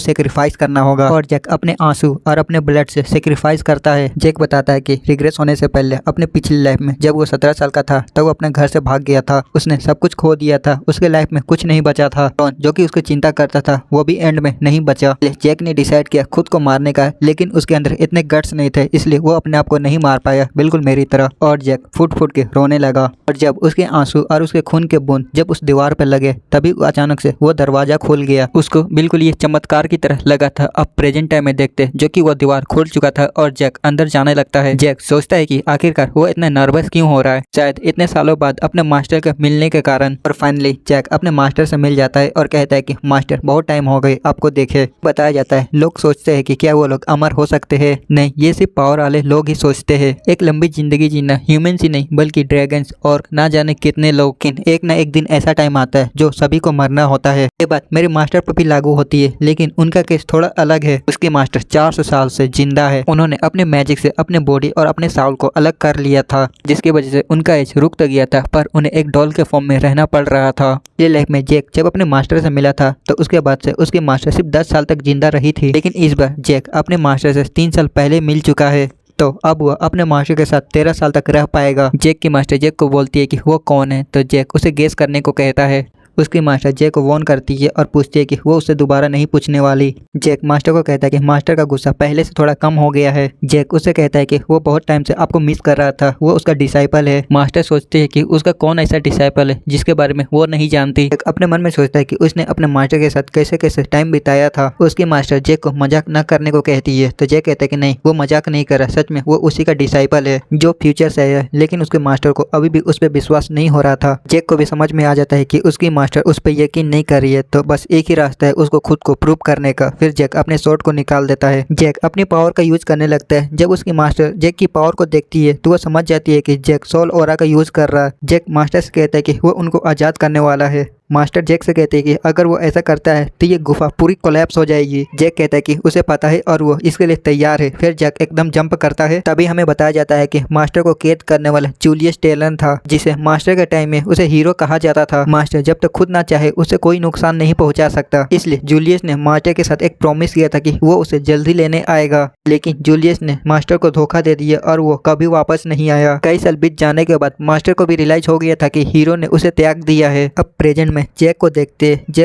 सेक्रीफाइस करना होगा और जैक अपने आंसू और अपने ब्लड से सेक्रीफाइस करता है। जैक बताता है कि रिग्रेस होने से पहले अपने पिछली लाइफ में जब वो 17 साल का था तब वो अपने घर से भाग गया था। उसने सब कुछ खो दिया था, उसके लाइफ में कुछ नहीं बचा था। जॉन जो कि उसकी चिंता करता था वो भी एंड में नहीं बचा। जैक ने डिसाइड किया खुद को मारने का, लेकिन उसके अंदर इतने गट्स नहीं थे, इसलिए वो अपने आप को नहीं मार पाया, बिल्कुल मेरी तरह। और जैक फुट फुट के रोने लगा और जब उसके आंसू और उसके खून के बूंद जब उस दीवार पर लगे तभी अचानक से वो दरवाजा खुल गया। उसको बिल्कुल ये चमत्कार की तरह लगा था। अब प्रेजेंट टाइम में देखते जो कि वो दीवार खुल चुका था और जैक अंदर जाने लगता है। जैक सोचता है कि आखिरकार वो इतना नर्वस क्यों हो रहा है, शायद इतने सालों बाद अपने मास्टर के मिलने के कारण। और फाइनली जैक अपने मास्टर से मिल जाता है और कहता है कि मास्टर बहुत टाइम हो गए आपको देखे। बताया जाता है लोग सोचते हैं कि क्या वो लोग अमर हो सकते हैं, नहीं ये सिर्फ पावर वाले लोग ही सोचते हैं। एक लंबी जिंदगी जीना ह्यूमंस ही नहीं बल्कि ड्रैगन्स और ना जाने कितने लोग, एक ना एक दिन ऐसा टाइम आता है जो सभी को मरना होता है। ये बात मेरे मास्टर पर भी लागू होती है, लेकिन उनका केस थोड़ा अलग है। उसके मास्टर 400 साल से जिंदा है। उन्होंने अपने मैजिक से अपने बॉडी और अपने साउल को अलग कर लिया था, जिसकी वजह से उनका एज रुक तो गया था, पर उन्हें एक डॉल के फॉर्म में रहना पड़ रहा था। ये लाइफ में जैक जब अपने मास्टर से मिला था तो उसके बाद से उसकी मास्टर सिर्फ 10 साल तक जिंदा रही थी, लेकिन इस बार जैक अपने मास्टर से 3 साल पहले मिल चुका है, तो अब वह अपने मास्टर के साथ 13 साल तक रह पाएगा। जैक की मास्टर जैक को बोलती है कि वो कौन है, तो जैक उसे गेस करने को कहता है। उसकी मास्टर जैक को वॉर्न करती है और पूछती है कि वो उससे दोबारा नहीं पूछने वाली। जैक मास्टर को कहता है कि मास्टर का गुस्सा पहले से थोड़ा कम हो गया है। जैक उससे कहता है कि वो बहुत टाइम से आपको मिस कर रहा था, वो उसका डिसाइपल है। मास्टर सोचते हैं कि उसका कौन ऐसा डिसाइपल है जिसके बारे में वो नहीं जानती। जैक अपने मन में सोचता है कि उसने अपने मास्टर के साथ कैसे कैसे टाइम बिताया था। उसकी मास्टर जैक को मजाक न करने को कहती है, तो जैक कहता है कि नहीं वो मजाक नहीं कर रहा, सच में वो उसी का डिसाइपल है जो फ्यूचर से है। लेकिन उसके मास्टर को अभी भी उस पर विश्वास नहीं हो रहा था। जैक को भी समझ में आ जाता है कि उसकी मास्टर उस पर यकीन नहीं कर रही है, तो बस एक ही रास्ता है उसको खुद को प्रूव करने का। फिर जैक अपने स्वॉर्ड को निकाल देता है। जैक अपनी पावर का यूज करने लगता है। जब उसकी मास्टर जैक की पावर को देखती है तो वो समझ जाती है कि जैक सोल ऑरा का यूज कर रहा है। जैक मास्टर से कहता है कि वो उनको आजाद करने वाला है। मास्टर जैक से कहते हैं कि अगर वो ऐसा करता है तो ये गुफा पूरी कोलैप्स हो जाएगी। जैक कहता है कि उसे पता है और वो इसके लिए तैयार है। फिर जैक एकदम जंप करता है। तभी हमें बताया जाता है कि मास्टर को कैद करने वाला जूलियस टेलन था, जिसे मास्टर के टाइम में उसे हीरो कहा जाता था। मास्टर जब तक खुद ना चाहे उसे कोई नुकसान नहीं पहुंचा सकता, इसलिए जूलियस ने मास्टर के साथ एक प्रॉमिस किया था कि वो उसे जल्दी लेने आएगा। लेकिन जूलियस ने मास्टर को धोखा दे दिया और वो कभी वापस नहीं आया। कई साल बीत जाने के बाद मास्टर को भी रियलाइज हो गया था कि हीरो ने उसे त्याग दिया है। अब प्रेजेंट में जैक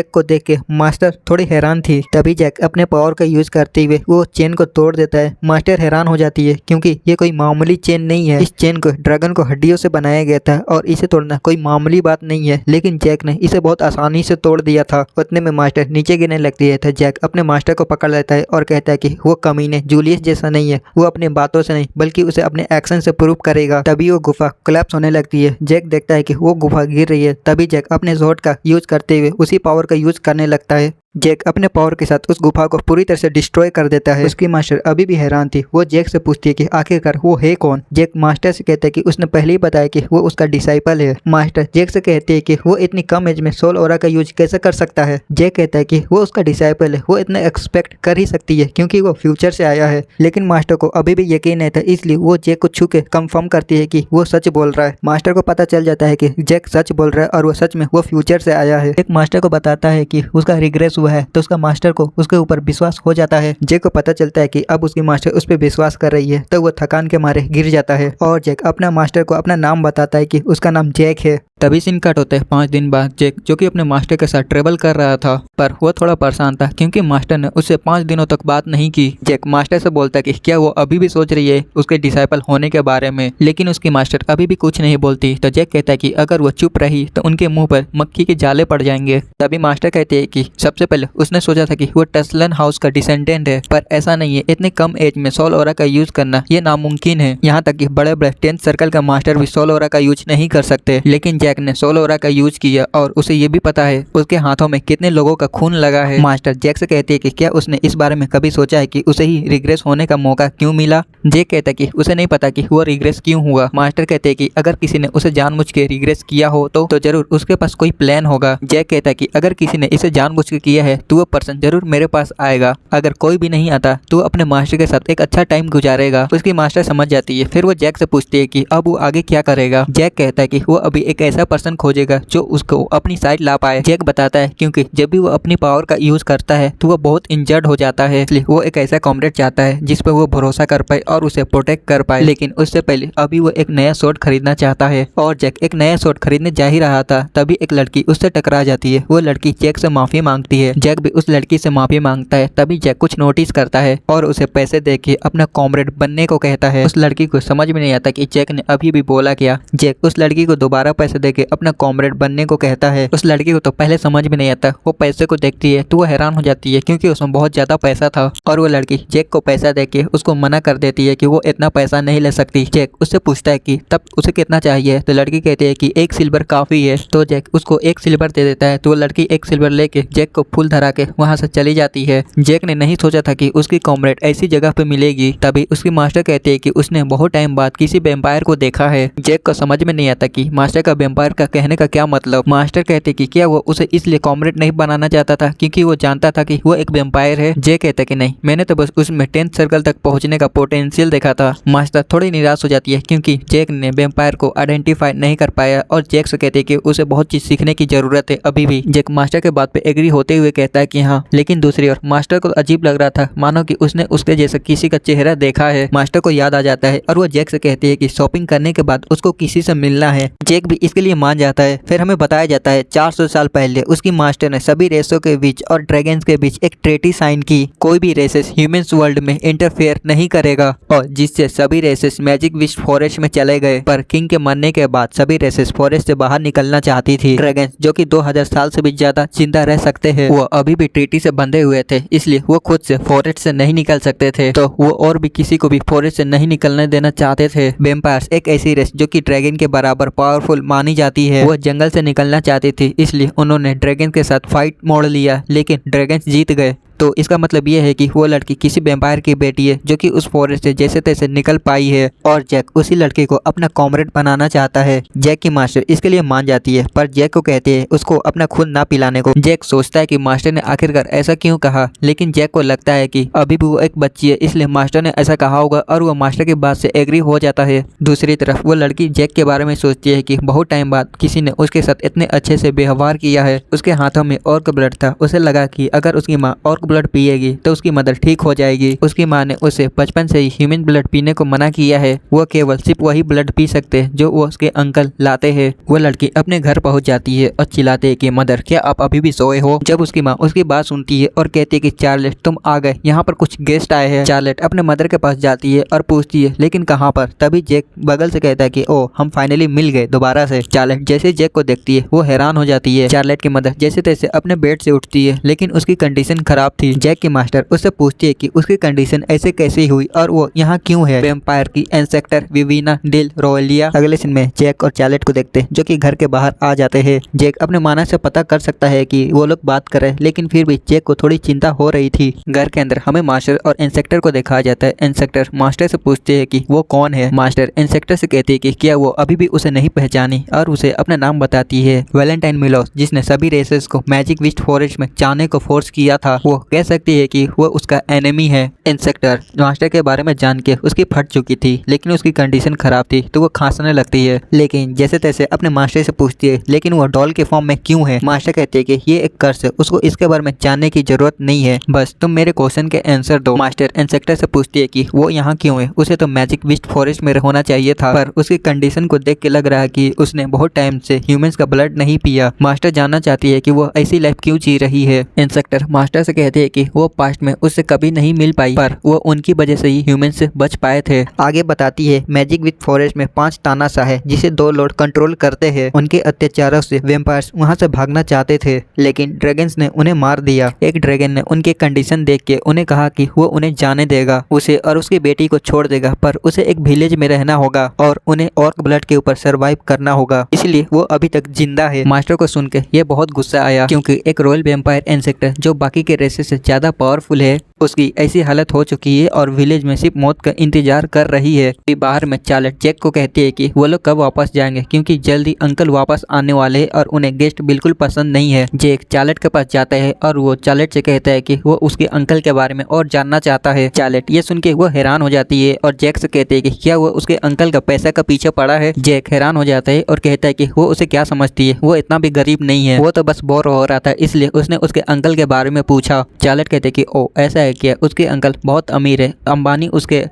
को देख के मास्टर थोड़ी हैरान थी। तभी जैक अपने पावर का यूज करते हुए वो चेन को तोड़ देता है। मास्टर हैरान हो जाती है क्योंकि ये कोई मामूली चेन नहीं है। इस चेन को ड्रैगन को हड्डियों से बनाया गया था और इसे तोड़ना कोई मामूली बात नहीं है, लेकिन जैक ने इसे बहुत आसानी से तोड़ दिया था। उतने में मास्टर नीचे गिरने लगती है तो जैक अपने मास्टर को पकड़ लेता है और कहता है कि वो कमीने जूलियस जैसा नहीं है, वो अपनी बातों से नहीं बल्कि उसे अपने एक्शन से प्रूव करेगा। तभी वो गुफा कोलैप्स होने लगती है। जैक देखता है कि वो गुफा गिर रही है। तभी जैक अपने स्वॉर्ड का यूज करते हुए उसी पावर का यूज करने लगता है। जैक अपने पावर के साथ उस गुफा को पूरी तरह से डिस्ट्रॉय कर देता है। उसकी मास्टर अभी भी हैरान थी। वो जैक से पूछती है कि आखिरकार वो है कौन। जैक मास्टर से कहता है कि उसने पहले ही बताया कि वो उसका डिसाइपल है। मास्टर जैक से कहते हैं कि वो इतनी कम एज में सोल ओरा का यूज कैसे कर सकता है। जैक कहता है कि वो उसका डिसाइपल है, वो इतना एक्सपेक्ट कर ही सकती है क्योंकि वो फ्यूचर से आया है। लेकिन मास्टर को अभी भी यकीन नहीं था, इसलिए वो जैक को छू के कंफर्म करती है कि वो सच बोल रहा है। मास्टर को पता चल जाता है कि जैक सच बोल रहा है और वो सच में वो फ्यूचर से आया है। जैक मास्टर को बताता है कि उसका रिग्रेस हुआ है तो उसका मास्टर को उसके ऊपर विश्वास हो जाता है। जैक को पता चलता है कि अब उसकी मास्टर उस पर विश्वास कर रही है तो वो थकान के मारे गिर जाता है और जैक अपना मास्टर को अपना नाम बताता है कि उसका नाम जैक है। तभी सीन कट होते हैं 5 दिन बाद। जैक जो कि अपने मास्टर के साथ ट्रेवल कर रहा था पर वो थोड़ा परेशान था क्योंकि मास्टर ने उससे 5 दिनों तक बात नहीं की। जैक मास्टर से बोलता है कि क्या वो अभी भी सोच रही है उसके डिसाइपल होने के बारे में, लेकिन उसकी मास्टर अभी भी कुछ नहीं बोलती। तो जैक कहता है कि अगर वो चुप रही तो उनके मुंह पर मक्खी के जाले पड़ जाएंगे। तभी मास्टर कहते हैं कि सबसे पहले उसने सोचा था कि वो टस्लन हाउस का डिसेंडेंट है, पर ऐसा नहीं है। इतने कम एज में सोल ओरा का यूज करना ये नामुमकिन है। यहाँ तक कि बड़े बड़े 10th सर्कल का मास्टर भी सोल ओरा का यूज नहीं कर सकते। लेकिन जैक ने सोल ओरा का यूज किया और उसे ये भी पता है उसके हाथों में कितने लोगों का खून लगा है। मास्टर जैक से कहते हैं कि क्या उसने इस बारे में कभी सोचा है कि उसे ही रिग्रेस होने का मौका क्यों मिला। जैक कहता है कि उसे नहीं पता कि वो रिग्रेस क्यों हुआ। मास्टर कहते हैं कि अगर किसी ने उसे जानबूझ के रिग्रेस किया हो तो जरूर उसके पास कोई प्लान होगा। जैक कहता है कि अगर किसी ने इसे जानबूझ के किया है तो वो पर्सन जरूर मेरे पास आएगा। अगर कोई भी नहीं आता तो अपने मास्टर के साथ एक अच्छा टाइम गुजारेगा। उसकी मास्टर समझ जाती है। फिर वो जैक से पूछती है कि अब वो आगे क्या करेगा। जैक कहता है कि वो अभी एक ऐसा पर्सन खोजेगा जो उसको अपनी साइड ला पाए। जैक बताता है क्योंकि जब भी वो अपनी पावर का यूज करता है तो वो बहुत इंजर्ड हो जाता है, इसलिए वो एक ऐसा कॉमरेड चाहता है जिस पर वो भरोसा कर पाए और उसे प्रोटेक्ट कर पाए। लेकिन उससे पहले अभी वो एक नया स्वॉर्ड खरीदना चाहता है और जैक एक नया स्वॉर्ड खरीदने जा ही रहा था। तभी एक लड़की उससे टकरा जाती है। वो लड़की जैक से माफी मांगती है। जैक भी उस लड़की से माफी मांगता है। तभी जैक कुछ नोटिस करता है और उसे पैसे देके अपना कॉमरेड बनने को कहता है। उस लड़की को समझ में नहीं आता कि जैक ने अभी भी बोला क्या। जैक उस लड़की को दोबारा पैसे देके अपना कॉमरेड बनने को कहता है। उस लड़की को तो पहले समझ में नहीं आता। वो पैसे को देखती है तो वो हैरान हो जाती है क्योंकि उसमें बहुत ज्यादा पैसा था और वो लड़की जैक को पैसा देके उसको मना कर देती है कि वो इतना पैसा नहीं ले सकती। जैक उससे पूछता है कि तब उसे कितना चाहिए तो लड़की कहती है कि 1 सिल्वर काफी है। तो जैक उसको 1 सिल्वर दे देता है। तो वो लड़की 1 सिल्वर लेके जैक को फूल धरा के वहां से चली जाती है। जैक ने नहीं सोचा था कि उसकी कॉमरेड ऐसी जगह पे मिलेगी। तभी उसकी मास्टर कहते हैं कि उसने बहुत टाइम बाद किसी वेम्पायर को देखा है। जैक को समझ में नहीं आता कि मास्टर का वेम्पायर का कहने का क्या मतलब। मास्टर कहते कि क्या वो उसे इसलिए कॉमरेड नहीं बनाना चाहता था क्योंकि वो जानता था कि वो एक वेम्पायर है। जैक कहता कि नहीं, मैंने तो बस उसमें 10th सर्कल तक पहुंचने का पोटेंशियल देखा था। मास्टर थोड़ी निराश हो जाती है क्योंकि जैक ने वेम्पायर को आइडेंटिफाई नहीं कर पाया और जैक से कहते कि उसे बहुत चीज सीखने की जरूरत है अभी भी। जैक मास्टर के बात पे एग्री होते हुए कहता है कि हाँ, लेकिन दूसरी ओर मास्टर को अजीब लग रहा था, मानो कि उसने उसके जैसा किसी का चेहरा देखा है। मास्टर को याद आ जाता है और वो जैक से कहती है कि शॉपिंग करने के बाद उसको किसी से मिलना है। जैक भी इसके लिए मान जाता है। फिर हमें बताया जाता है 400 साल पहले उसकी मास्टर ने सभी रेसों के बीच और ड्रैगन्स के बीच एक ट्रेटी साइन की। कोई भी रेसेस ह्यूमंस वर्ल्ड में इंटरफेयर नहीं करेगा और जिससे सभी रेसेस मैजिक विस्ट फॉरेस्ट में चले गए। पर किंग के मरने के बाद सभी रेसेस फॉरेस्ट से बाहर निकलना चाहती थी। ड्रैगन्स जो कि 2000 साल से भी ज्यादा जिंदा रह सकते हैं, वो अभी भी ट्रीटी से बंधे हुए थे, इसलिए वो खुद से फॉरेस्ट से नहीं निकल सकते थे। तो वो और भी किसी को भी फॉरेस्ट से नहीं निकलने देना चाहते थे। वेम्पायर्स एक ऐसी रेस जो कि ड्रैगन के बराबर पावरफुल मानी जाती है, वो जंगल से निकलना चाहती थी, इसलिए उन्होंने ड्रैगन के साथ फाइट मोड़ लिया, लेकिन ड्रैगन जीत गए। तो इसका मतलब ये है कि वो लड़की किसी वेम्पायर की बेटी है जो कि उस फॉरेस्ट से जैसे तैसे निकल पाई है और जैक उसी लड़की को अपना कॉमरेड बनाना चाहता है। जैक की मास्टर इसके लिए मान जाती है पर जैक को कहते हैं उसको अपना खून ना पिलाने को। जैक सोचता है कि मास्टर ने आखिरकार ऐसा क्यों कहा, लेकिन जैक को लगता है कि अभी भी वो एक बच्ची है, इसलिए मास्टर ने ऐसा कहा होगा और वो मास्टर की बात से एग्री हो जाता है। दूसरी तरफ वो लड़की जैक के बारे में सोचती है कि बहुत टाइम बाद किसी ने उसके साथ इतने अच्छे से व्यवहार किया है। उसके हाथों में ऑर्क ब्लड था, उसे लगा कि अगर उसकी माँ ऑर्क ब्लड पिएगी तो उसकी मदर ठीक हो जाएगी। उसकी माँ ने उसे बचपन से ही ह्यूमन ब्लड पीने को मना किया है, वो केवल सिर्फ वही ब्लड पी सकते हैं जो वो उसके अंकल लाते हैं। वो लड़की अपने घर पहुंच जाती है और चिल्लाते है कि मदर क्या आप अभी भी सोए हो। जब उसकी माँ उसकी बात सुनती है और कहती है कि चार्लेट तुम आ गए, यहाँ पर कुछ गेस्ट आए हैं। चार्लेट अपने मदर के पास जाती है और पूछती है लेकिन कहाँ पर। तभी जैक बगल से कहता है कि ओ हम फाइनली मिल गए दोबारा से। चार्लेट जैसे जैक को देखती है वो हैरान हो जाती है। चार्लेट की मदर जैसे तैसे अपने बेड से उठती है लेकिन उसकी कंडीशन खराब थी। जैक की मास्टर उससे पूछती है कि उसकी कंडीशन ऐसे कैसे हुई और वो यहाँ क्यों है। वैम्पायर की इंस्पेक्टर विविना डेल रोवेलिया अगले सीन में जैक और चार्लेट को देखते हैं जो कि घर के बाहर आ जाते हैं। जैक अपने माना से पता कर सकता है कि वो लोग बात कर रहे हैं लेकिन फिर भी जैक को थोड़ी चिंता हो रही थी। घर के अंदर हमें मास्टर और इंस्पेक्टर को दिखाया जाता है। इंस्पेक्टर मास्टर से पूछते हैं कि वो कौन है। मास्टर इंस्पेक्टर से कहते हैं कि क्या वो अभी भी उसे नहीं पहचानी और उसे अपना नाम बताती है। वैलेंटाइन मिलोस जिसने सभी रेसेस को मैजिक विस्ट फॉरेस्ट में जाने को फोर्स किया था, वो कह सकती है कि वो उसका एनिमी है। इंस्पेक्टर मास्टर के बारे में जान के उसकी फट चुकी थी लेकिन उसकी कंडीशन खराब थी तो वो खांसने लगती है लेकिन जैसे तैसे अपने मास्टर से पूछती है लेकिन वो डॉल के फॉर्म में क्यों है। मास्टर कहते हैं कि ये एक कर्स है, उसको इसके बारे में जानने की जरूरत नहीं है, बस तुम मेरे क्वेश्चन के आंसर दो। मास्टर इंस्पेक्टर से पूछती है कि वो यहाँ क्यों है, उसे तो मैजिक विस्ट फॉरेस्ट में होना चाहिए था पर उसकी कंडीशन को देख के लग रहा है कि उसने बहुत टाइम से ह्यूमंस का ब्लड नहीं पिया। मास्टर जानना चाहती है कि वो ऐसी लाइफ क्यों जी रही है। इंस्पेक्टर मास्टर से कहते हैं कि वो पास्ट में उससे कभी नहीं मिल पाई पर वो उनकी वजह से ही ह्यूमन से बच पाए थे। आगे बताती है मैजिक विद फॉरेस्ट में 5 तानाशाह है जिसे 2 लॉर्ड कंट्रोल करते हैं। उनके अत्याचारों से वैम्पायर्स वहां से भागना चाहते थे लेकिन ड्रैगन्स ने उन्हें मार दिया। एक ड्रैगन ने उनके कंडीशन देख के उन्हें कहा कि वो उन्हें जाने देगा, उसे और उसकी बेटी को छोड़ देगा पर उसे एक विलेज में रहना होगा और उन्हें ऑर्क ब्लड के ऊपर सरवाइव करना होगा, इसलिए वो अभी तक जिंदा है। मास्टर को सुन के ये बहुत गुस्सा आया क्योंकि एक रॉयल वैम्पायर इंसेक्टर जो बाकी के रेसेस से ज्यादा पावरफुल है उसकी ऐसी हालत हो चुकी है और विलेज में सिर्फ मौत का इंतजार कर रही है। बाहर में चार्लेट जैक को कहती है कि वो लोग कब वापस जाएंगे क्योंकि जल्दी अंकल वापस आने वाले हैं और उन्हें गेस्ट बिल्कुल पसंद नहीं है। जैक चार्लेट के पास जाता है और वो चार्लेट से कहता है कि वो उसके अंकल के बारे में और जानना चाहता है। चार्लेट ये सुन के वो हैरान हो जाती है और जैक से कहते हैं कि क्या वो उसके अंकल का पैसा का पीछे पड़ा है। जैक हैरान हो जाता है और कहता है कि वो उसे क्या समझती है, वो इतना भी गरीब नहीं है, वो तो बस बोर हो रहा था इसलिए उसने उसके अंकल के बारे में पूछा। चार्लेट कहते हैं कि ओ ऐसा है क्या, उसके अंकल बहुत अमीर है, अंबानी उसके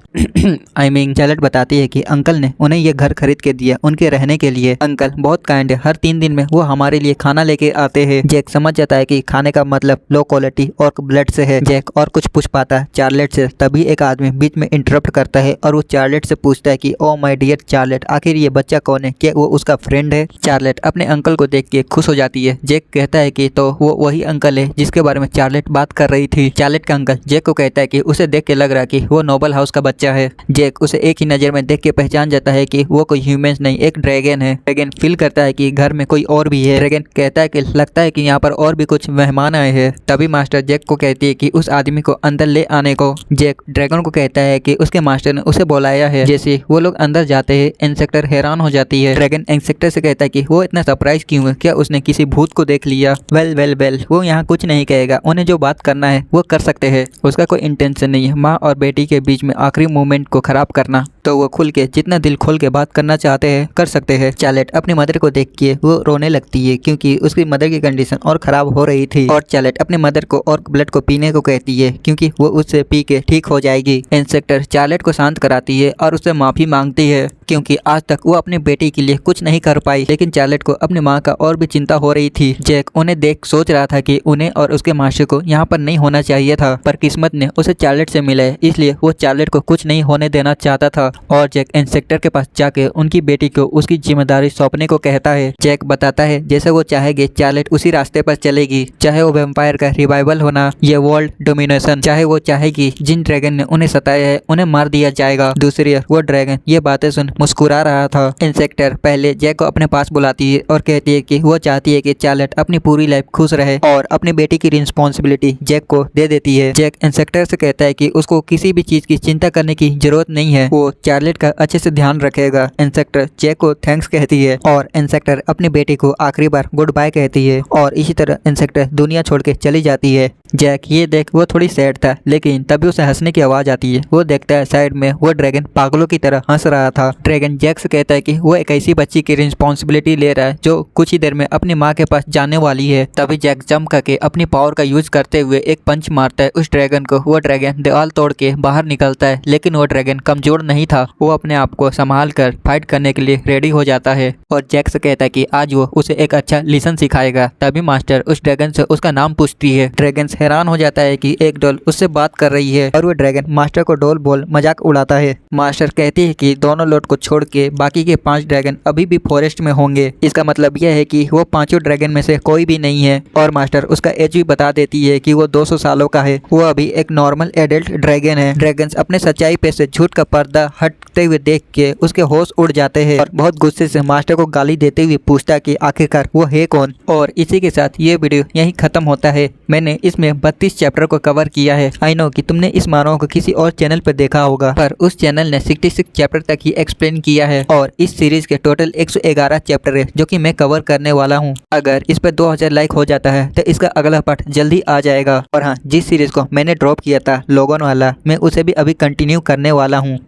चार्लेट बताती है कि अंकल ने उन्हें ये घर खरीद के दिया उनके रहने के लिए। अंकल बहुत काइंड है, हर 3 दिन में वो हमारे लिए खाना लेके आते हैं। जैक समझ जाता है कि खाने का मतलब लो क्वालिटी और ब्लड से है। जैक और कुछ पूछ पाता है चार्लेट से, तभी एक आदमी बीच में इंटरप्ट करता है और वो चार्लेट से पूछता है कि ओ माय डियर चार्लेट, आखिर ये बच्चा कौन है, क्या वो उसका फ्रेंड है। चार्लेट अपने अंकल को देख के खुश हो जाती है। जैक कहता है कि तो वो वही अंकल है जिसके बारे में चार्लेट बात कर रही थी। चार्लेट का अंकल जैक को कहता है कि उसे देख के लग रहा है कि वो नोबल हाउस का बच्चा है। जैक उसे एक ही नजर में देख के पहचान जाता है कि वो कोई ह्यूमंस नहीं एक ड्रैगन है। ड्रैगन फील करता है कि घर में कोई और भी है। ड्रैगन कहता है कि लगता है कि यहाँ पर और भी कुछ मेहमान आए हैं। तभी मास्टर जैक को कहती है कि उस आदमी को अंदर ले आने को। जैक ड्रैगन को कहता है कि उसके मास्टर ने उसे बुलाया है। जैसे वो लोग अंदर जाते हैं इंसेक्टर हैरान हो जाती है। ड्रैगन इंसेक्टर से कहता है कि वो इतना सरप्राइज क्यों है, क्या उसने किसी भूत को देख लिया। वेल वो यहाँ कुछ नहीं कहेगा, उन्हें जो बात करना है वो कर सकते हैं, उसका कोई इंटेंशन नहीं है माँ और बेटी के बीच में आखिरी मोमेंट को खराब करना, तो वो खुल के जितना दिल खोल के बात करना चाहते हैं कर सकते हैं। चार्लेट अपनी मदर को देख के वो रोने लगती है क्योंकि उसकी मदर की कंडीशन और खराब हो रही थी और चार्लेट अपने मदर को और ब्लड को पीने को कहती है क्योंकि वो उससे पी के ठीक हो जाएगी। इंसेक्टर चार्लेट को शांत कराती है और उससे माफी मांगती है क्योंकि आज तक वो अपनी बेटी के लिए कुछ नहीं कर पाई, लेकिन चार्लेट को अपनी माँ का और भी चिंता हो रही थी। जैक उन्हें देख सोच रहा था कि उन्हें और उसके मास्टर को यहाँ पर नहीं होना चाहिए था पर किस्मत ने उसे चार्लेट से मिला है इसलिए वो चार्लेट को कुछ नहीं होने देना चाहता था और जैक इंसेक्टर के पास जाके उनकी बेटी को उसकी जिम्मेदारी सौंपने को कहता है। जैक बताता है जैसे वो चाहेगी चार्लेट उसी रास्ते पर चलेगी, चाहे वो वैम्पायर का रिवाइवल होना या वर्ल्ड डोमिनेशन, चाहे वो चाहेगी जिन ड्रैगन ने उन्हें सताया है उन्हें मार दिया जाएगा। दूसरी ओर वो ड्रैगन ये बातें सुन मुस्कुरा रहा था। इंसेक्टर पहले जैक को अपने पास बुलाती है और कहती है कि वो चाहती है कि चार्लेट अपनी पूरी लाइफ खुश रहे और अपनी बेटी की रिस्पॉन्सिबिलिटी जैक को दे देती है। जैक इंसेक्टर से कहता है कि उसको किसी भी चीज की चिंता करने की जरूरत नहीं है, वो चार्लेट का अच्छे से ध्यान रखेगा। इंसेक्टर जैक को थैंक्स कहती है और इंसेक्टर अपनी बेटी को आखिरी बार गुड बाय कहती है और इसी तरह इंसेक्टर दुनिया छोड़ के चली जाती है। जैक ये देख वो थोड़ी सैड था, लेकिन तभी उसे हंसने की आवाज आती है। वो देखता है साइड में वो ड्रैगन पागलों की तरह हंस रहा था। ड्रैगन जैक से कहता है कि वो एक ऐसी बच्ची की रिस्पॉन्सिबिलिटी ले रहा है जो कुछ ही देर में अपनी माँ के पास जाने वाली है। तभी जैक जंप करके अपनी पावर का यूज करते हुए एक पंच मारता है उस ड्रैगन को। वो ड्रैगन दीवार तोड़ के बाहर निकलता है, लेकिन वो ड्रैगन कमजोर नहीं था। वो अपने आप को संभाल कर फाइट करने के लिए रेडी हो जाता है और जैक से कहता है कि आज वो उसे एक अच्छा लेसन सिखाएगा। तभी मास्टर उस ड्रैगन से उसका नाम पूछती है। ड्रैगन हैरान हो जाता है कि एक डॉल उससे बात कर रही है और वो ड्रैगन मास्टर को डॉल बोल मजाक उड़ाता है। मास्टर कहती है कि दोनों लोट को छोड़ के बाकी के 5 ड्रैगन अभी भी फॉरेस्ट में होंगे। इसका मतलब यह है कि वो 5 ड्रैगन में से कोई भी नहीं है। और मास्टर उसका एज भी बता देती है कि वो 200 सालों का है। वो अभी एक नॉर्मल एडल्ट ड्रैगन है। ड्रैगन अपने सच्चाई पे से झूठ का पर्दा हटते हुए देख के उसके होश उड़ जाते हैं और बहुत गुस्से से मास्टर को गाली देते हुए पूछता है कि आखिरकार वो है कौन। और इसी के साथ ये वीडियो यहीं खत्म होता है। मैंने इसमें 32 चैप्टर को कवर किया है। आई नो कि तुमने इस मानव को किसी और चैनल पर देखा होगा, पर उस चैनल ने 66 चैप्टर तक ही एक्सप्लेन किया है और इस सीरीज के टोटल 111 चैप्टर है जो कि मैं कवर करने वाला हूँ। अगर इस पर 2000 लाइक हो जाता है तो इसका अगला पार्ट जल्दी आ जाएगा। और हाँ, जिस सीरीज को मैंने ड्रॉप किया था लोगन वाला, मैं उसे भी अभी कंटिन्यू करने वाला हूँ।